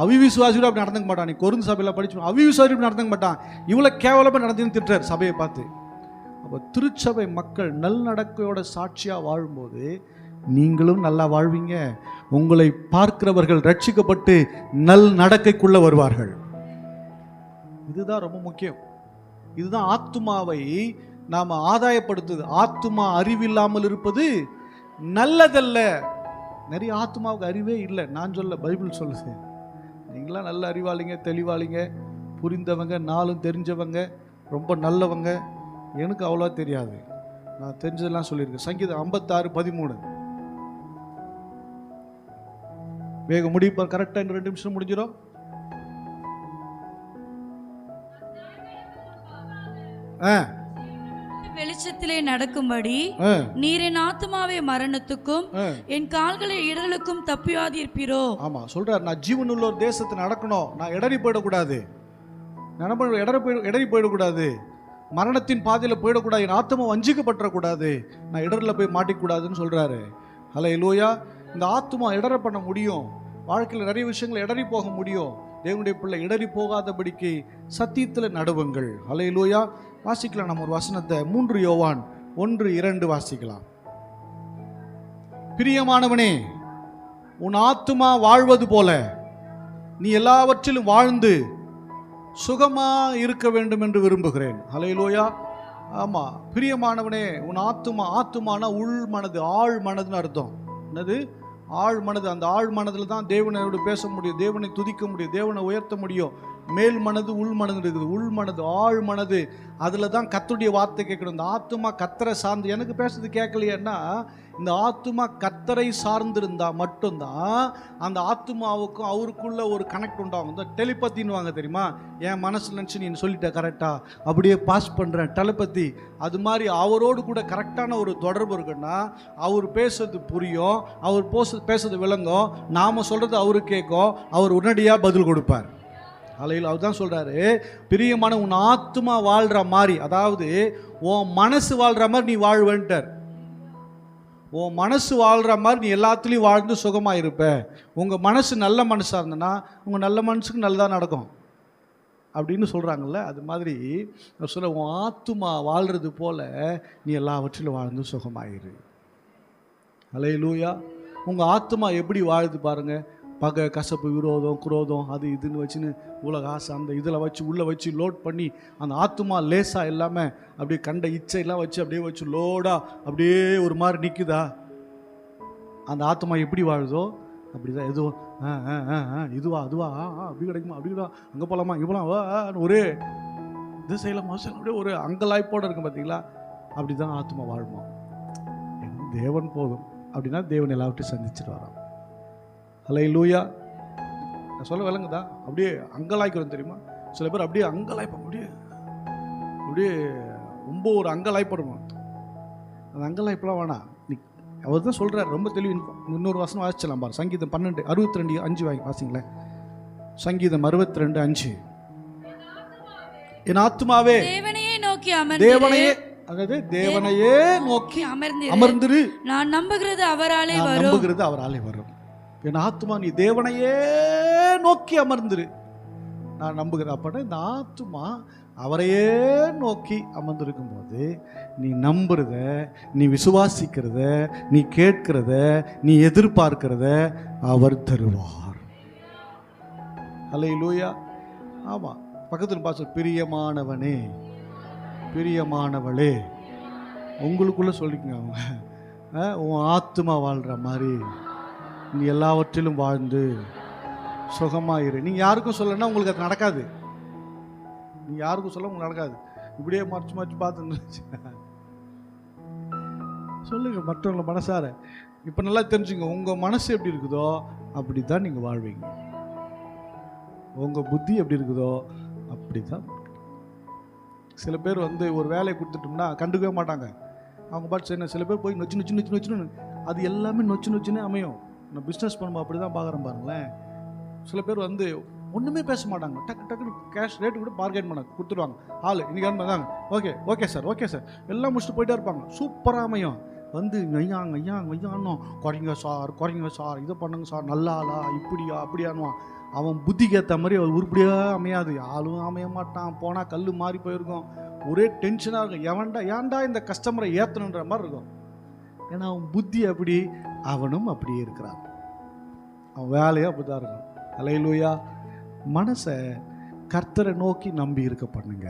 அவிவிசுவாசியோட அப்படி நடந்துக்க மாட்டான். நீ கொருந்து சபையில் படிச்சு அவிவிசுவாசி அப்படி நடந்துக்க மாட்டான். இவ்வளோ கேவலமாக நடந்துன்னு திட்டுறார் சபையை பார்த்து. அப்போ திருச்சபை மக்கள் நல்நடக்கையோட சாட்சியாக வாழும்போது நீங்களும் நல்லா வாழ்வீங்க. உங்களை பார்க்கிறவர்கள் ரட்சிக்கப்பட்டு நல் நடக்கைக்குள்ள வருவார்கள். இதுதான் ரொம்ப முக்கியம். இதுதான் ஆத்துமாவை நாம் ஆதாயப்படுத்துது. ஆத்துமா அறிவில்லாமல் இருப்பது நல்லதல்ல. நிறைய ஆத்துமாவுக்கு அறிவே இல்லை. நான் சொல்ல, பைபிள் சொல்லுது. நீங்களாம் நல்ல அறிவாளிங்க, தெளிவாளிங்க, புரிந்தவங்க, நாளும் தெரிஞ்சவங்க, ரொம்ப நல்லவங்க. எனக்கு அவ்வளோ தெரியாது, நான் தெரிஞ்சதெல்லாம் சொல்லியிருக்கேன். சங்கீதம் 56:13 வேக முடிப்பா. கரெக்டாக 2 நிமிஷம் முடிஞ்சிடும். வெளிச்சத்திலே நடக்கும்படி நீர் என் ஆத்துமாவை மரணத்துக்கும் என் கால்களை இடர்களுக்கும் தப்பியாதிருப்பீரோ. ஆமா சொல்றார், நான் ஜீவனுள்ள ஒரு தேசத்தை நடக்கணும், நான் இடறி போயிடக்கூடாது, இடறி போயிடக்கூடாது, மரணத்தின் பாதையில் போயிடக்கூடாது, என் ஆத்மா வஞ்சிக்கப்பட்டுறக்கூடாது, நான் இடரில் போய் மாட்டிக்கூடாதுன்னு சொல்றாரு. ஹல்லேலூயா. இந்த ஆத்மா இடற பண்ண முடியும். வாழ்க்கையில் நிறைய விஷயங்கள் இடறி போக முடியும். தேவனுடைய பிள்ளை இடறி போகாதபடிக்கு சத்தியத்தில் நடுவுங்கள். ஹல்லேலூயா. வாசிக்கலாம் நம்ம ஒரு வசனத்தை. 3 யோவான் 1:2 வாசிக்கலாம். பிரியமானவனே, உன் ஆத்துமா வாழ்வது போல நீ எல்லாவற்றிலும் வாழ்ந்து சுகமா இருக்க வேண்டும் என்று விரும்புகிறேன். ஹல்லேலூயா. ஆமா, பிரியமானவனே, உன் ஆத்துமான உள் மனது, ஆழ் மனதுன்னு அர்த்தம். என்னது? ஆழ் மனது. அந்த ஆழ் மனதில் தான் தேவனோடு பேச முடியும், தேவனை துதிக்க முடியும், தேவனை உயர்த்த முடியும். மேல் மனது உள் மனது இருக்குது. உள் மனது, ஆழ் மனது, அதில் தான் கர்த்தருடைய வார்த்தை கேட்கணும். இந்த ஆத்துமா கர்த்தரை சார்ந்து, எனக்கு பேசுறது கேட்கலையேன்னா, இந்த ஆத்துமா கர்த்தரை சார்ந்திருந்தா மட்டும்தான் அந்த ஆத்துமாவுக்கும் அவருக்குள்ள ஒரு கனெக்ட் உண்டாகும். இந்த டெலிபத்தின்னு வாங்க தெரியுமா, என் மனசில் நினச்சி நீ சொல்லிட்ட கரெக்டா, அப்படியே பாஸ் பண்ணுறேன் டெலிபத்தி. அது மாதிரி அவரோடு கூட கரெக்டான ஒரு தொடர்பு இருக்குன்னா அவர் பேசுறது புரியும், அவர் பேசுறது விளங்கும், நாம் சொல்கிறது அவரு கேட்கும், அவர் உடனடியாக பதில் கொடுப்பார். அலையில் அவர் தான் சொல்கிறாரு, பிரியமான உன் ஆத்துமா வாழ்கிற மாதிரி, அதாவது உன் மனசு வாழ்கிற மாதிரி நீ வாழ்வேன்ட்டார். உன் மனசு வாழ்கிற மாதிரி நீ எல்லாத்துலேயும் வாழ்ந்து சுகமாக இருப்ப. உங்கள் மனசு நல்ல மனசாக இருந்ததுன்னா உங்கள் நல்ல மனசுக்கு நல்லதாக நடக்கும் அப்படின்னு சொல்கிறாங்கல்ல. அது மாதிரி சொல்ல, உன் ஆத்துமா வாழ்கிறது போல் நீ எல்லாவற்றிலும் வாழ்ந்து சுகமாயிரு. அல்லேலூயா. உங்கள் ஆத்துமா எப்படி வாழுது பாருங்கள். பகை, கசப்பு, விரோதம், குரோதம், அது இதுன்னு வச்சுன்னு உலக ஆசை அந்த இதில் வச்சு உள்ளே வச்சு லோட் பண்ணி அந்த ஆத்துமா லேசாக இல்லாமல் அப்படியே கண்ட இச்சையெல்லாம் வச்சு அப்படியே வச்சு லோடாக அப்படியே ஒரு மாதிரி நிற்குதா? அந்த ஆத்துமா எப்படி வாழுதோ அப்படி தான். எதுவும் இதுவா அதுவா அப்படி கிடைக்குமா, அப்படி தான் அங்கே போகலாமா, இங்கே போகலாம், ஒரே இது செய்யலாமா, அப்படியே ஒரு அங்கலாய்ப்போடு இருக்கும் பார்த்தீங்களா? அப்படி தான் ஆத்துமா வாழுமா. தேவன் போதும் அப்படின்னா தேவன் எல்லாவற்றையும் சந்திச்சுட்டு வரோம். அல்லேலூயா. நான் சொல்ல விளங்குதா? அப்படியே அங்கலாய்க்கிறோம் தெரியுமா? சில பேர் அப்படியே அங்கலாய்ப்போம், அப்படியே அப்படியே ரொம்ப ஒரு அங்கலாய்ப்படுவோம். அந்த அங்கலாய்ப்பெல்லாம் வேணாம். அவர் தான் சொல்கிறார் ரொம்ப தெளிவு. இன்னொரு வசனம் வாசிச்சலாம் பாரு. சங்கீதம் 12:62-5 வாசிங்களேன். சங்கீதம் 62:5. என் ஆத்துமாவே தேவனையே நோக்கி தேவனையே, அதாவது தேவனையே நோக்கி அமர்ந்திரு. நான் நம்புகிறது அவராலே வரும். என் ஆத்துமா நீ தேவனையே நோக்கி அமர்ந்துரு. நான் நம்புகிறேன். அப்படின்னா இந்த ஆத்துமா அவரையே நோக்கி அமர்ந்திருக்கும் போது நீ நம்புறத, நீ விசுவாசிக்கிறத, நீ கேட்கிறத, நீ எதிர்பார்க்கிறத அவர் தருவார். அல்லேலூயா. ஆமாம், பக்கத்தில் பாச, பிரியமானவனே பிரியமானவளே, உங்களுக்குள்ள சொல்லிக்கங்க. அவங்க உன் ஆத்துமா வாழ்கிற மாதிரி நீ எல்லாவற்றிலும் வாழ்ந்து சுகமாயிரு. நீங்கள் யாருக்கும் சொல்லணும்னா உங்களுக்கு அது நடக்காது. நீங்கள் யாருக்கும் சொல்ல உங்களுக்கு நடக்காது. இப்படியே மறைச்சு பார்த்து சொல்லுங்க மற்றவங்கள மனசார. இப்போ நல்லா தெரிஞ்சுங்க, உங்கள் மனசு எப்படி இருக்குதோ அப்படி தான் நீங்கள் வாழ்வீங்க. உங்கள் புத்தி எப்படி இருக்குதோ அப்படி தான். சில பேர் ஒரு வேலையை கொடுத்துட்டோம்னா கண்டுக்கவே மாட்டாங்க. அவங்க பாட்டு செய்யணும். சில பேர் போய் நொச்சுன்னு அது எல்லாமே நொச்சுன்னு அமையும். நான் பிஸ்னஸ் பண்ணும்போது அப்படி தான் பார்க்குறேன் பாருங்களேன். சில பேர் ஒன்றுமே பேச மாட்டாங்க. டக்குன்னு கேஷ் ரேட்டு கூட பார்கெயின் பண்ண கொடுத்துருவாங்க. ஆள் இன்றைக்கி தாங்க, ஓகே சார் எல்லாம் முடிச்சுட்டு போயிட்டே இருப்பாங்க. சூப்பராக அமையும். ஐயான்னும் குறைங்க சார் இதை பண்ணுங்க சார், நல்ல ஆளா அப்படியானுவான். அவன் புத்திக்கு ஏற்ற மாதிரி அவர் உருப்படியாக அமையாது. ஆளும் அமைய மாட்டான். போனால் கல் மாறி போயிருக்கும். ஒரே டென்ஷனாக இருக்கும். ஏன்டா இந்த கஸ்டமரை ஏற்றணுன்ற மாதிரி இருக்கும். ஏன்னா அவன் புத்தி அப்படி, அவனும் அப்படியே இருக்கிறான். அவன் வேலையாக அப்படி தான் இருக்கும். அல்லேலூயா. மனசை கர்த்தரை நோக்கி நம்பி இருக்க பண்ணுங்க.